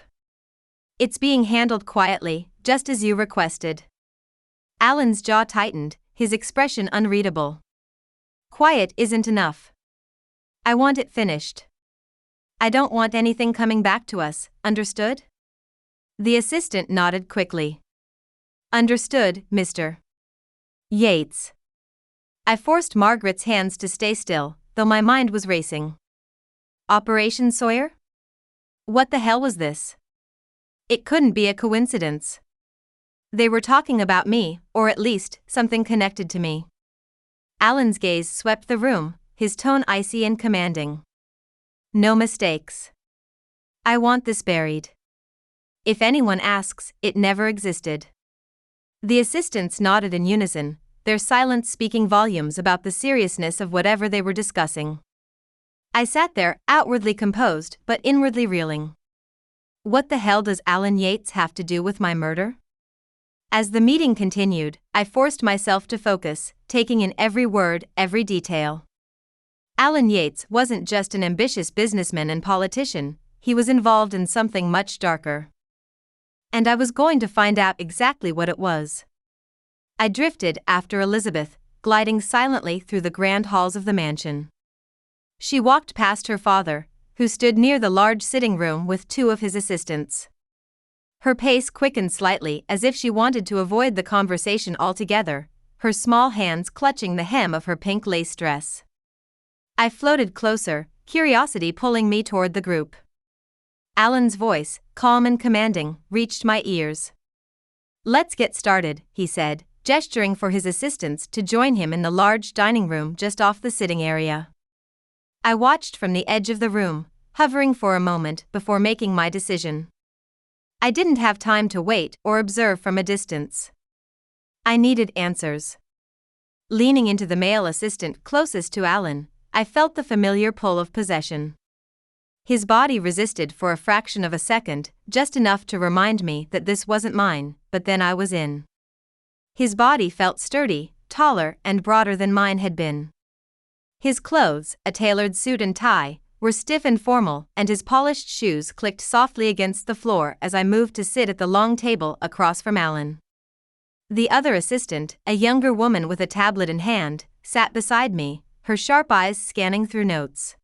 It's being handled quietly, just as you requested. Alan's jaw tightened, his expression unreadable. Quiet isn't enough. I want it finished. I don't want anything coming back to us, understood? The assistant nodded quickly. Understood, Mr. Yates. I forced Margaret's hands to stay still, though my mind was racing. Operation Sawyer? What the hell was this? It couldn't be a coincidence. They were talking about me, or at least, something connected to me. Alan's gaze swept the room, his tone icy and commanding. No mistakes. I want this buried. If anyone asks, it never existed. The assistants nodded in unison, their silence speaking volumes about the seriousness of whatever they were discussing. I sat there, outwardly composed but inwardly reeling. What the hell does Alan Yates have to do with my murder? As the meeting continued, I forced myself to focus, taking in every word, every detail. Alan Yates wasn't just an ambitious businessman and politician, he was involved in something much darker. And I was going to find out exactly what it was. I drifted after Elizabeth, gliding silently through the grand halls of the mansion. She walked past her father, who stood near the large sitting room with two of his assistants. Her pace quickened slightly as if she wanted to avoid the conversation altogether, her small hands clutching the hem of her pink lace dress. I floated closer, curiosity pulling me toward the group. Alan's voice, calm and commanding, reached my ears. Let's get started, he said, gesturing for his assistants to join him in the large dining room just off the sitting area. I watched from the edge of the room, hovering for a moment before making my decision. I didn't have time to wait or observe from a distance. I needed answers. Leaning into the male assistant closest to Alan, I felt the familiar pull of possession. His body resisted for a fraction of a second, just enough to remind me that this wasn't mine, but then I was in. His body felt sturdy, taller and broader than mine had been. His clothes, a tailored suit and tie, were stiff and formal, and his polished shoes clicked softly against the floor as I moved to sit at the long table across from Alan. The other assistant, a younger woman with a tablet in hand, sat beside me, her sharp eyes scanning through notes.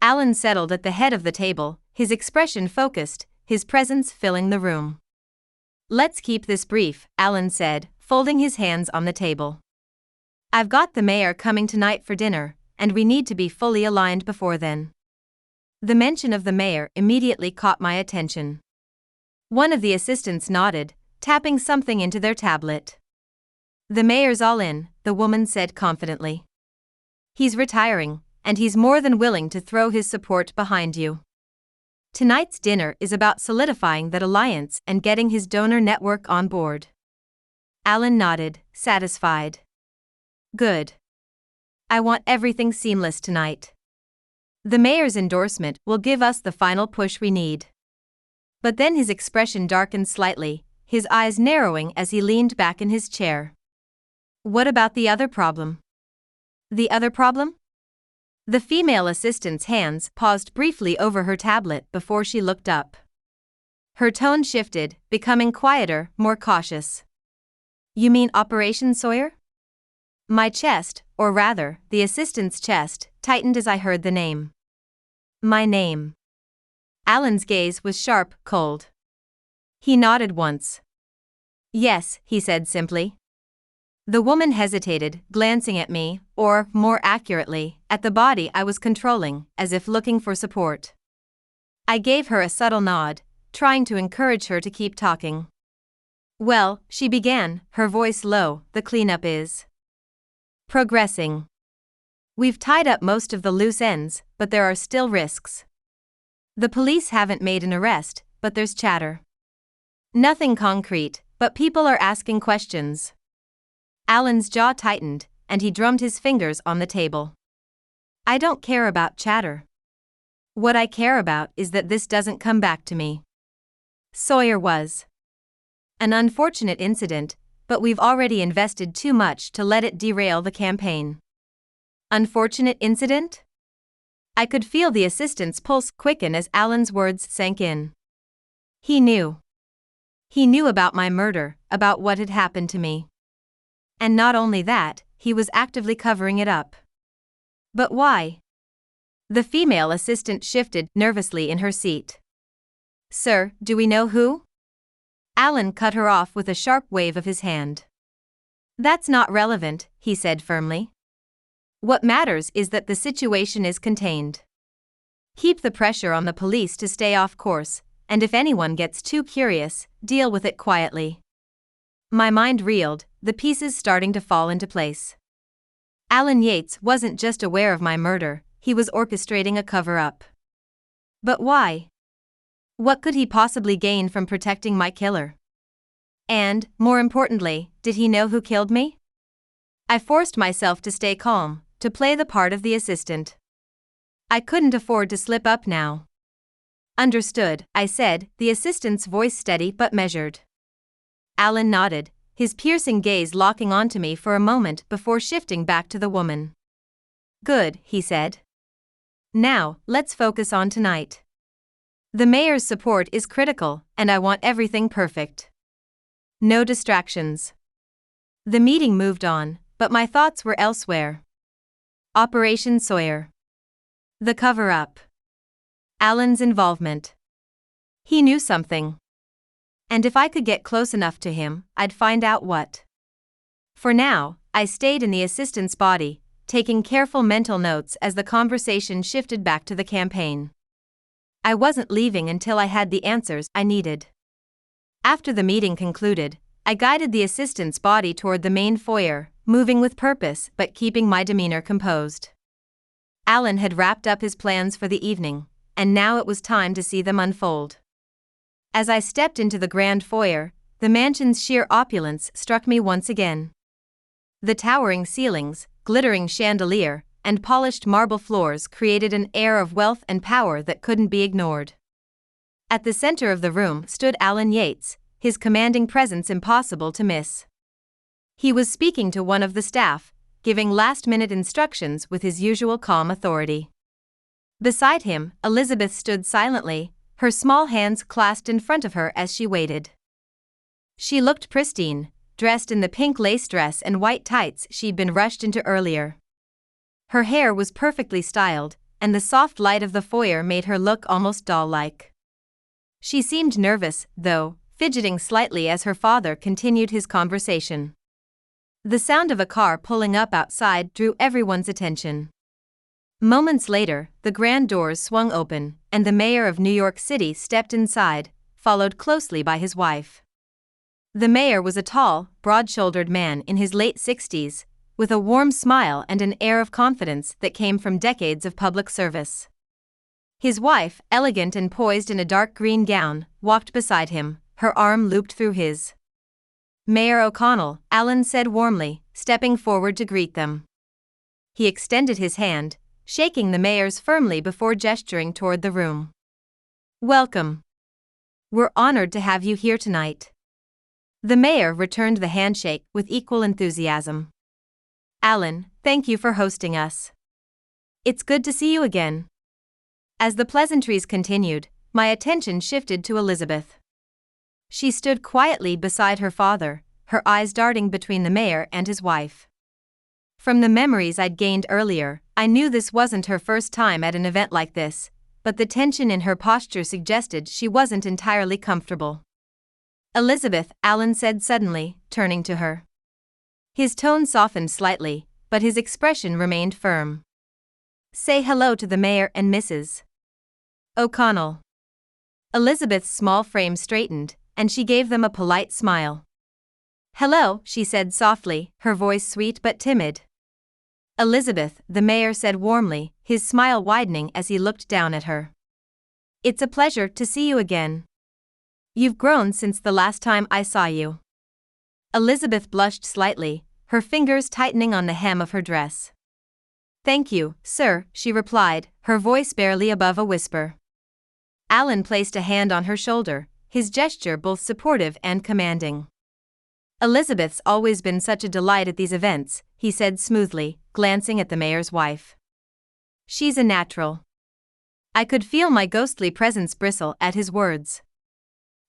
Alan settled at the head of the table, his expression focused, his presence filling the room. Let's keep this brief, Alan said, folding his hands on the table. I've got the mayor coming tonight for dinner, and we need to be fully aligned before then. The mention of the mayor immediately caught my attention. One of the assistants nodded, tapping something into their tablet. The mayor's all in, the woman said confidently. He's retiring, and he's more than willing to throw his support behind you. Tonight's dinner is about solidifying that alliance and getting his donor network on board. Alan nodded, satisfied. Good. I want everything seamless tonight. The mayor's endorsement will give us the final push we need. But then his expression darkened slightly, his eyes narrowing as he leaned back in his chair. What about the other problem? The other problem? The female assistant's hands paused briefly over her tablet before she looked up. Her tone shifted, becoming quieter, more cautious. You mean Operation Sawyer? My chest, or rather, the assistant's chest, tightened as I heard the name. My name. Alan's gaze was sharp, cold. He nodded once. Yes, he said simply. The woman hesitated, glancing at me, or, more accurately, at the body I was controlling, as if looking for support. I gave her a subtle nod, trying to encourage her to keep talking. Well, she began, her voice low, the cleanup is progressing. We've tied up most of the loose ends, but there are still risks. The police haven't made an arrest, but there's chatter. Nothing concrete, but people are asking questions. Alan's jaw tightened, and he drummed his fingers on the table. I don't care about chatter. What I care about is that this doesn't come back to me. Sawyer was an unfortunate incident, but we've already invested too much to let it derail the campaign. Unfortunate incident? I could feel the assistant's pulse quicken as Alan's words sank in. He knew. He knew about my murder, about what had happened to me. And not only that, he was actively covering it up. But why? The female assistant shifted nervously in her seat. Sir, do we know who? Alan cut her off with a sharp wave of his hand. That's not relevant, he said firmly. What matters is that the situation is contained. Keep the pressure on the police to stay off course, and if anyone gets too curious, deal with it quietly. My mind reeled, the pieces starting to fall into place. Alan Yates wasn't just aware of my murder, he was orchestrating a cover-up. But why? What could he possibly gain from protecting my killer? And, more importantly, did he know who killed me? I forced myself to stay calm, to play the part of the assistant. I couldn't afford to slip up now. Understood, I said, the assistant's voice steady but measured. Alan nodded, his piercing gaze locking onto me for a moment before shifting back to the woman. Good, he said. Now, let's focus on tonight. The mayor's support is critical, and I want everything perfect. No distractions. The meeting moved on, but my thoughts were elsewhere. Operation Sawyer. The cover-up. Alan's involvement. He knew something. And if I could get close enough to him, I'd find out what. For now, I stayed in the assistant's body, taking careful mental notes as the conversation shifted back to the campaign. I wasn't leaving until I had the answers I needed. After the meeting concluded, I guided the assistant's body toward the main foyer, moving with purpose but keeping my demeanor composed. Alan had wrapped up his plans for the evening, and now it was time to see them unfold. As I stepped into the grand foyer, the mansion's sheer opulence struck me once again. The towering ceilings, glittering chandelier, and polished marble floors created an air of wealth and power that couldn't be ignored. At the center of the room stood Alan Yates, his commanding presence impossible to miss. He was speaking to one of the staff, giving last-minute instructions with his usual calm authority. Beside him, Elizabeth stood silently, her small hands clasped in front of her as she waited. She looked pristine, dressed in the pink lace dress and white tights she'd been rushed into earlier. Her hair was perfectly styled, and the soft light of the foyer made her look almost doll-like. She seemed nervous, though, fidgeting slightly as her father continued his conversation. The sound of a car pulling up outside drew everyone's attention. Moments later, the grand doors swung open, and the mayor of New York City stepped inside, followed closely by his wife. The mayor was a tall, broad-shouldered man in his late 60s, with a warm smile and an air of confidence that came from decades of public service. His wife, elegant and poised in a dark green gown, walked beside him, her arm looped through his. Mayor O'Connell, Alan said warmly, stepping forward to greet them. He extended his hand, shaking the mayor's firmly before gesturing toward the room. Welcome. We're honored to have you here tonight. The mayor returned the handshake with equal enthusiasm. Alan, thank you for hosting us. It's good to see you again. As the pleasantries continued, my attention shifted to Elizabeth. She stood quietly beside her father, her eyes darting between the mayor and his wife. From the memories I'd gained earlier, I knew this wasn't her first time at an event like this, but the tension in her posture suggested she wasn't entirely comfortable. Elizabeth, Alan said suddenly, turning to her. His tone softened slightly, but his expression remained firm. Say hello to the mayor and Mrs. O'Connell. Elizabeth's small frame straightened, and she gave them a polite smile. Hello, she said softly, her voice sweet but timid. Elizabeth, the mayor said warmly, his smile widening as he looked down at her. It's a pleasure to see you again. You've grown since the last time I saw you. Elizabeth blushed slightly, her fingers tightening on the hem of her dress. Thank you, sir, she replied, her voice barely above a whisper. Alan placed a hand on her shoulder, his gesture both supportive and commanding. Elizabeth's always been such a delight at these events, he said smoothly, glancing at the mayor's wife. She's a natural. I could feel my ghostly presence bristle at his words.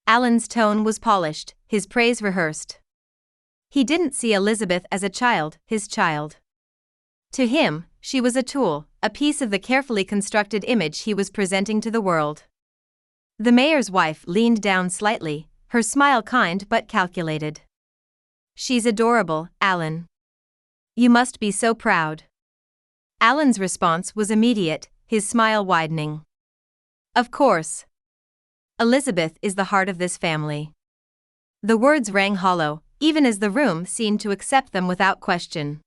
Alan's tone was polished, his praise rehearsed. He didn't see Elizabeth as a child, his child. To him, she was a tool, a piece of the carefully constructed image he was presenting to the world. The mayor's wife leaned down slightly, her smile kind but calculated. She's adorable, Alan. You must be so proud. Alan's response was immediate, his smile widening. Of course. Elizabeth is the heart of this family. The words rang hollow, even as the room seemed to accept them without question.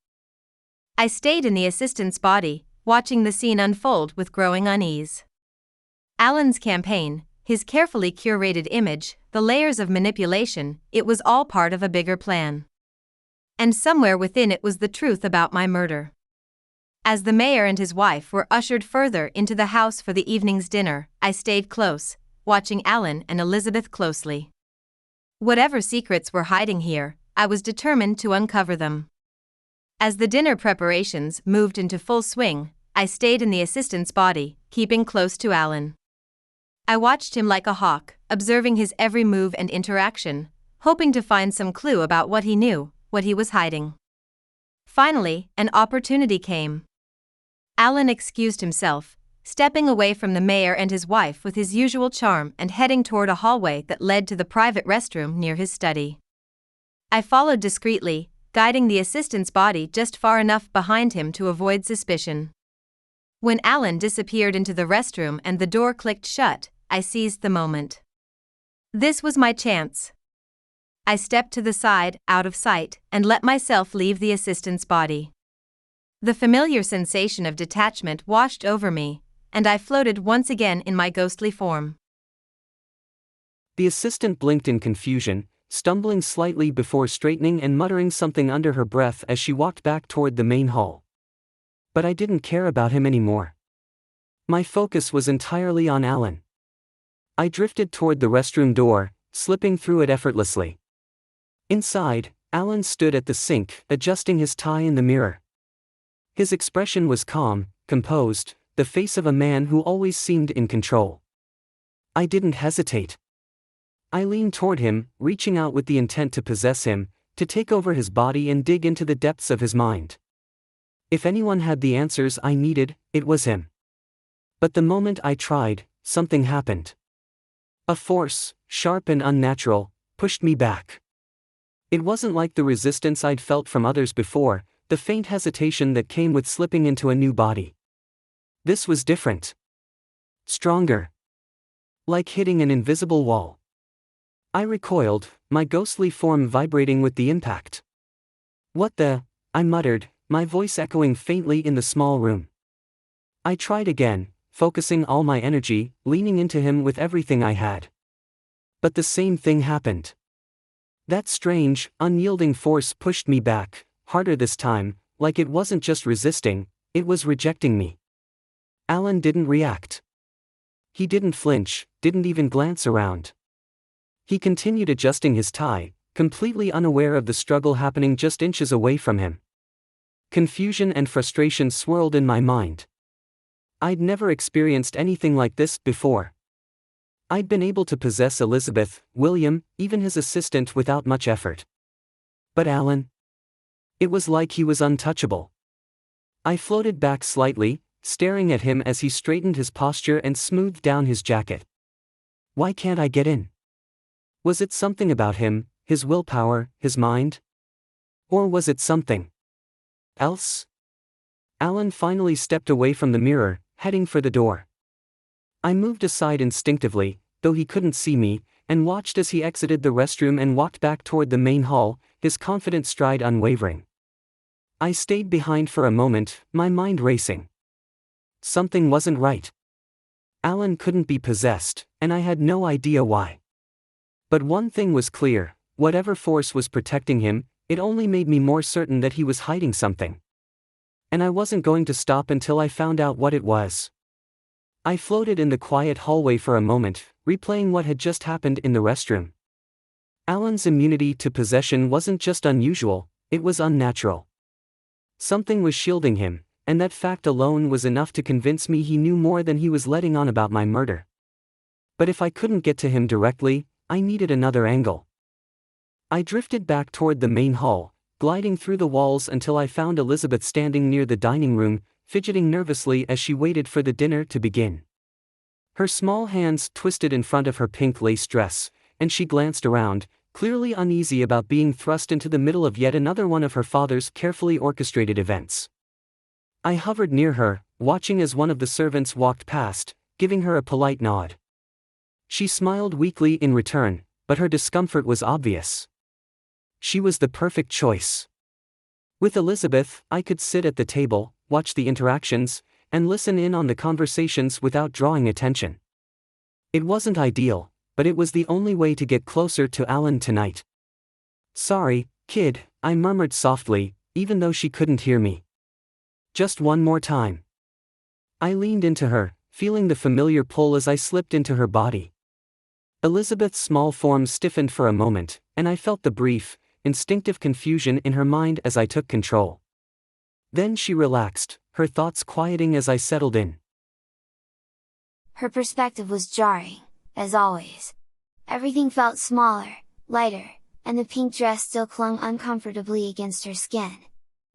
I stayed in the assistant's body, watching the scene unfold with growing unease. Alan's campaign, his carefully curated image, the layers of manipulation, it was all part of a bigger plan. And somewhere within it was the truth about my murder. As the mayor and his wife were ushered further into the house for the evening's dinner, I stayed close, watching Alan and Elizabeth closely. Whatever secrets were hiding here, I was determined to uncover them. As the dinner preparations moved into full swing, I stayed in the assistant's body, keeping close to Alan. I watched him like a hawk, observing his every move and interaction, hoping to find some clue about what he knew, what he was hiding. Finally, an opportunity came. Alan excused himself, stepping away from the mayor and his wife with his usual charm and heading toward a hallway that led to the private restroom near his study. I followed discreetly, guiding the assistant's body just far enough behind him to avoid suspicion. When Alan disappeared into the restroom and the door clicked shut, I seized the moment. This was my chance. I stepped to the side, out of sight, and let myself leave the assistant's body. The familiar sensation of detachment washed over me, and I floated once again in my ghostly form. The assistant blinked in confusion, stumbling slightly before straightening and muttering something under her breath as she walked back toward the main hall. But I didn't care about him anymore. My focus was entirely on Alan. I drifted toward the restroom door, slipping through it effortlessly. Inside, Alan stood at the sink, adjusting his tie in the mirror. His expression was calm, composed, the face of a man who always seemed in control. I didn't hesitate. I leaned toward him, reaching out with the intent to possess him, to take over his body and dig into the depths of his mind. If anyone had the answers I needed, it was him. But the moment I tried, something happened. A force, sharp and unnatural, pushed me back. It wasn't like the resistance I'd felt from others before, the faint hesitation that came with slipping into a new body. This was different. Stronger. Like hitting an invisible wall. I recoiled, my ghostly form vibrating with the impact. "What the?" I muttered, my voice echoing faintly in the small room. I tried again, focusing all my energy, leaning into him with everything I had. But the same thing happened. That strange, unyielding force pushed me back, harder this time, like it wasn't just resisting, it was rejecting me. Alan didn't react. He didn't flinch, didn't even glance around. He continued adjusting his tie, completely unaware of the struggle happening just inches away from him. Confusion and frustration swirled in my mind. I'd never experienced anything like this before. I'd been able to possess Elizabeth, William, even his assistant without much effort. But Alan? It was like he was untouchable. I floated back slightly, staring at him as he straightened his posture and smoothed down his jacket. Why can't I get in? Was it something about him, his willpower, his mind? Or was it something else? Alan finally stepped away from the mirror, heading for the door. I moved aside instinctively, though he couldn't see me, and watched as he exited the restroom and walked back toward the main hall, his confident stride unwavering. I stayed behind for a moment, my mind racing. Something wasn't right. Alan couldn't be possessed, and I had no idea why. But one thing was clear, whatever force was protecting him, it only made me more certain that he was hiding something. And I wasn't going to stop until I found out what it was. I floated in the quiet hallway for a moment, replaying what had just happened in the restroom. Alan's immunity to possession wasn't just unusual, it was unnatural. Something was shielding him, and that fact alone was enough to convince me he knew more than he was letting on about my murder. But if I couldn't get to him directly, I needed another angle. I drifted back toward the main hall, gliding through the walls until I found Elizabeth standing near the dining room, fidgeting nervously as she waited for the dinner to begin. Her small hands twisted in front of her pink lace dress, and she glanced around, clearly uneasy about being thrust into the middle of yet another one of her father's carefully orchestrated events. I hovered near her, watching as one of the servants walked past, giving her a polite nod. She smiled weakly in return, but her discomfort was obvious. She was the perfect choice. With Elizabeth, I could sit at the table, watch the interactions, and listen in on the conversations without drawing attention. It wasn't ideal, but it was the only way to get closer to Alan tonight. "Sorry, kid," I murmured softly, even though she couldn't hear me. "Just one more time." I leaned into her, feeling the familiar pull as I slipped into her body. Elizabeth's small form stiffened for a moment, and I felt the brief, instinctive confusion in her mind as I took control. Then she relaxed, her thoughts quieting as I settled in. Her perspective was jarring, as always. Everything felt smaller, lighter, and the pink dress still clung uncomfortably against her skin.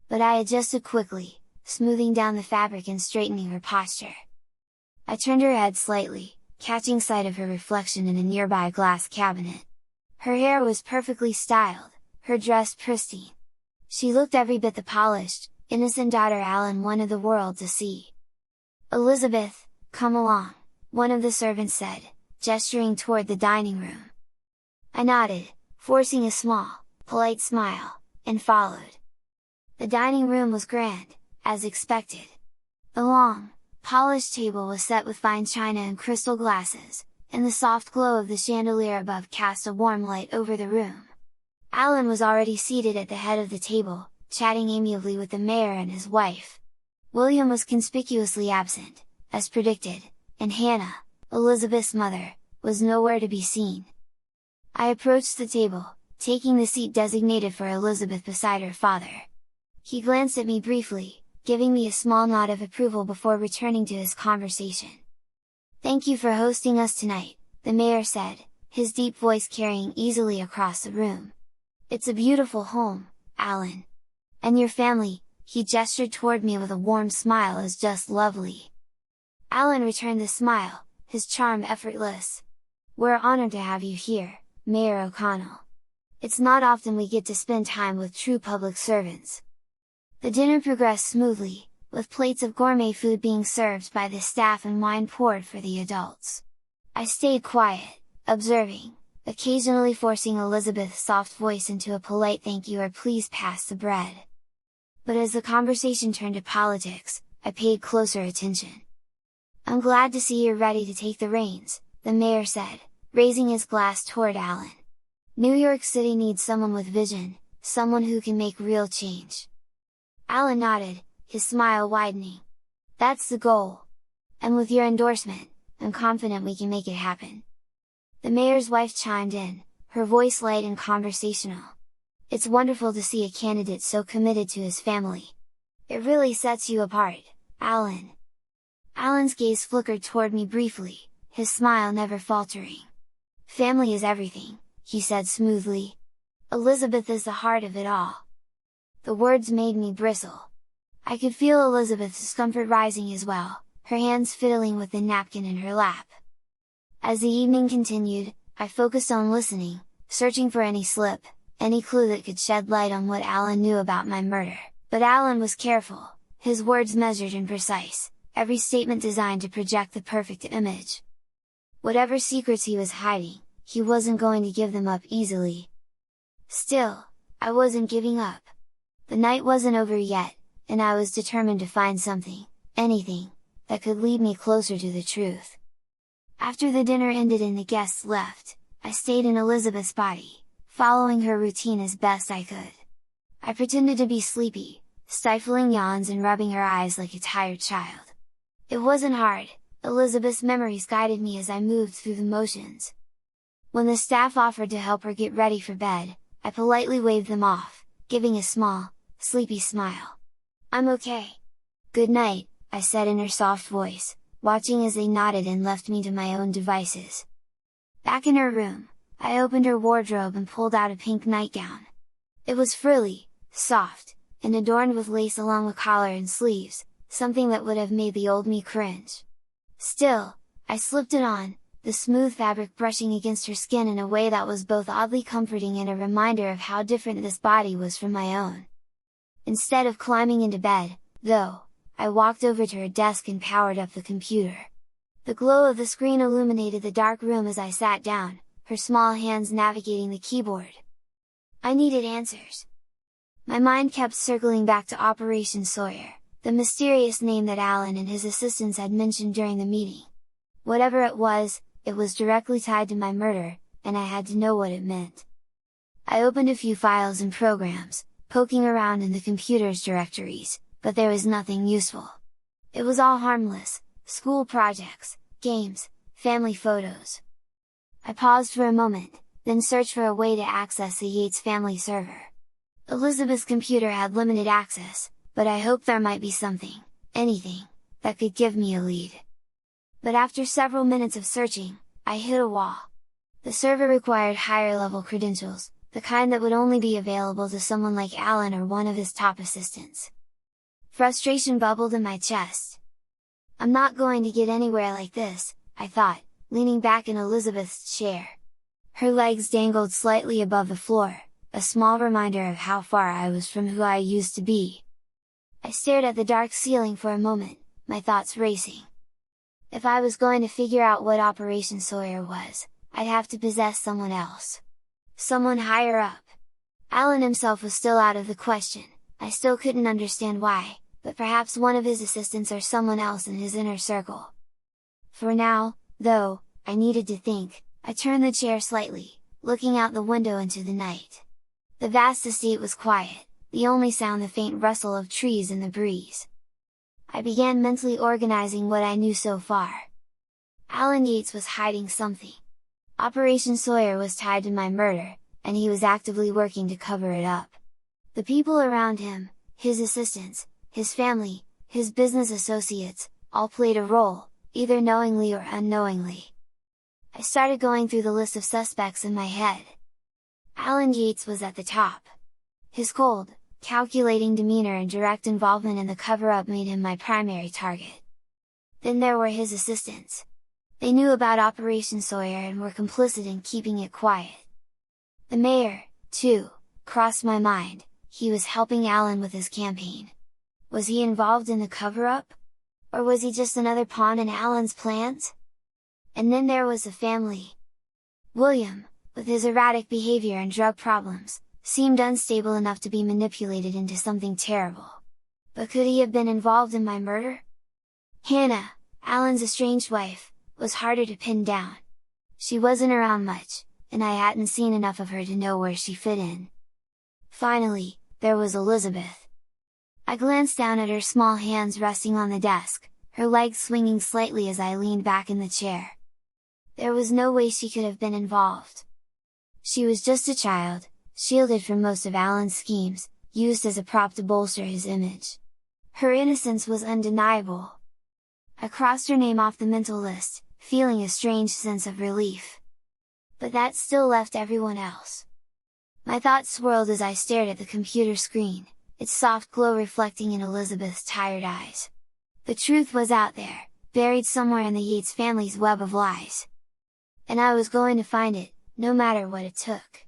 But I adjusted quickly, smoothing down the fabric and straightening her posture. I turned her head slightly, catching sight of her reflection in a nearby glass cabinet. Her hair was perfectly styled, her dress pristine. She looked every bit the polished, innocent daughter Alan wanted the world to see. "Elizabeth, come along," one of the servants said, gesturing toward the dining room. I nodded, forcing a small, polite smile, and followed. The dining room was grand, as expected. The long, polished table was set with fine china and crystal glasses, and the soft glow of the chandelier above cast a warm light over the room. Alan was already seated at the head of the table, chatting amiably with the mayor and his wife. William was conspicuously absent, as predicted, and Hannah, Elizabeth's mother, was nowhere to be seen. I approached the table, taking the seat designated for Elizabeth beside her father. He glanced at me briefly, giving me a small nod of approval before returning to his conversation. "Thank you for hosting us tonight," the mayor said, his deep voice carrying easily across the room. "It's a beautiful home, Alan. And your family," he gestured toward me with a warm smile, "is just lovely." Alan returned the smile, his charm effortless. "We're honored to have you here, Mayor O'Connell. It's not often we get to spend time with true public servants." The dinner progressed smoothly, with plates of gourmet food being served by the staff and wine poured for the adults. I stayed quiet, observing, occasionally forcing Elizabeth's soft voice into a polite "thank you" or "please pass the bread." But as the conversation turned to politics, I paid closer attention. "I'm glad to see you're ready to take the reins," the mayor said, raising his glass toward Alan. "New York City needs someone with vision, someone who can make real change." Alan nodded, his smile widening. "That's the goal! And with your endorsement, I'm confident we can make it happen." The mayor's wife chimed in, her voice light and conversational. "It's wonderful to see a candidate so committed to his family. It really sets you apart, Alan." Alan's gaze flickered toward me briefly, his smile never faltering. "Family is everything," he said smoothly. "Elizabeth is the heart of it all." The words made me bristle. I could feel Elizabeth's discomfort rising as well, her hands fiddling with the napkin in her lap. As the evening continued, I focused on listening, searching for any slip, any clue that could shed light on what Alan knew about my murder. But Alan was careful, his words measured and precise, every statement designed to project the perfect image. Whatever secrets he was hiding, he wasn't going to give them up easily. Still, I wasn't giving up. The night wasn't over yet, and I was determined to find something, anything, that could lead me closer to the truth. After the dinner ended and the guests left, I stayed in Elizabeth's body, following her routine as best I could. I pretended to be sleepy, stifling yawns and rubbing her eyes like a tired child. It wasn't hard, Elizabeth's memories guided me as I moved through the motions. When the staff offered to help her get ready for bed, I politely waved them off, giving a small, sleepy smile. "I'm okay. Good night," I said in her soft voice, watching as they nodded and left me to my own devices. Back in her room, I opened her wardrobe and pulled out a pink nightgown. It was frilly, soft, and adorned with lace along the collar and sleeves, something that would have made the old me cringe. Still, I slipped it on, the smooth fabric brushing against her skin in a way that was both oddly comforting and a reminder of how different this body was from my own. Instead of climbing into bed, though, I walked over to her desk and powered up the computer. The glow of the screen illuminated the dark room as I sat down, her small hands navigating the keyboard. I needed answers. My mind kept circling back to Operation Sawyer, the mysterious name that Alan and his assistants had mentioned during the meeting. Whatever it was directly tied to my murder, and I had to know what it meant. I opened a few files and programs, poking around in the computer's directories, but there was nothing useful. It was all harmless, school projects, games, family photos. I paused for a moment, then searched for a way to access the Yates family server. Elizabeth's computer had limited access, but I hoped there might be something, anything, that could give me a lead. But after several minutes of searching, I hit a wall. The server required higher level credentials, the kind that would only be available to someone like Alan or one of his top assistants. Frustration bubbled in my chest. I'm not going to get anywhere like this, I thought, leaning back in Elizabeth's chair. Her legs dangled slightly above the floor, a small reminder of how far I was from who I used to be. I stared at the dark ceiling for a moment, my thoughts racing. If I was going to figure out what Operation Sawyer was, I'd have to possess someone else. Someone higher up. Alan himself was still out of the question, I still couldn't understand why, but perhaps one of his assistants or someone else in his inner circle. For now, though, I needed to think. I turned the chair slightly, looking out the window into the night. The vast estate was quiet, the only sound the faint rustle of trees in the breeze. I began mentally organizing what I knew so far. Alan Yates was hiding something. Operation Sawyer was tied to my murder, and he was actively working to cover it up. The people around him, his assistants, his family, his business associates, all played a role, either knowingly or unknowingly. I started going through the list of suspects in my head. Alan Yates was at the top. His cold, calculating demeanor and direct involvement in the cover-up made him my primary target. Then there were his assistants. They knew about Operation Sawyer and were complicit in keeping it quiet. The mayor, too, crossed my mind. He was helping Alan with his campaign. Was he involved in the cover-up? Or was he just another pawn in Alan's plans? And then there was the family. William, with his erratic behavior and drug problems, seemed unstable enough to be manipulated into something terrible. But could he have been involved in my murder? Hannah, Alan's estranged wife, was harder to pin down. She wasn't around much, and I hadn't seen enough of her to know where she fit in. Finally, there was Elizabeth. I glanced down at her small hands resting on the desk, her legs swinging slightly as I leaned back in the chair. There was no way she could have been involved. She was just a child, shielded from most of Alan's schemes, used as a prop to bolster his image. Her innocence was undeniable. I crossed her name off the mental list, feeling a strange sense of relief. But that still left everyone else. My thoughts swirled as I stared at the computer screen, its soft glow reflecting in Elizabeth's tired eyes. The truth was out there, buried somewhere in the Yates family's web of lies. And I was going to find it, no matter what it took.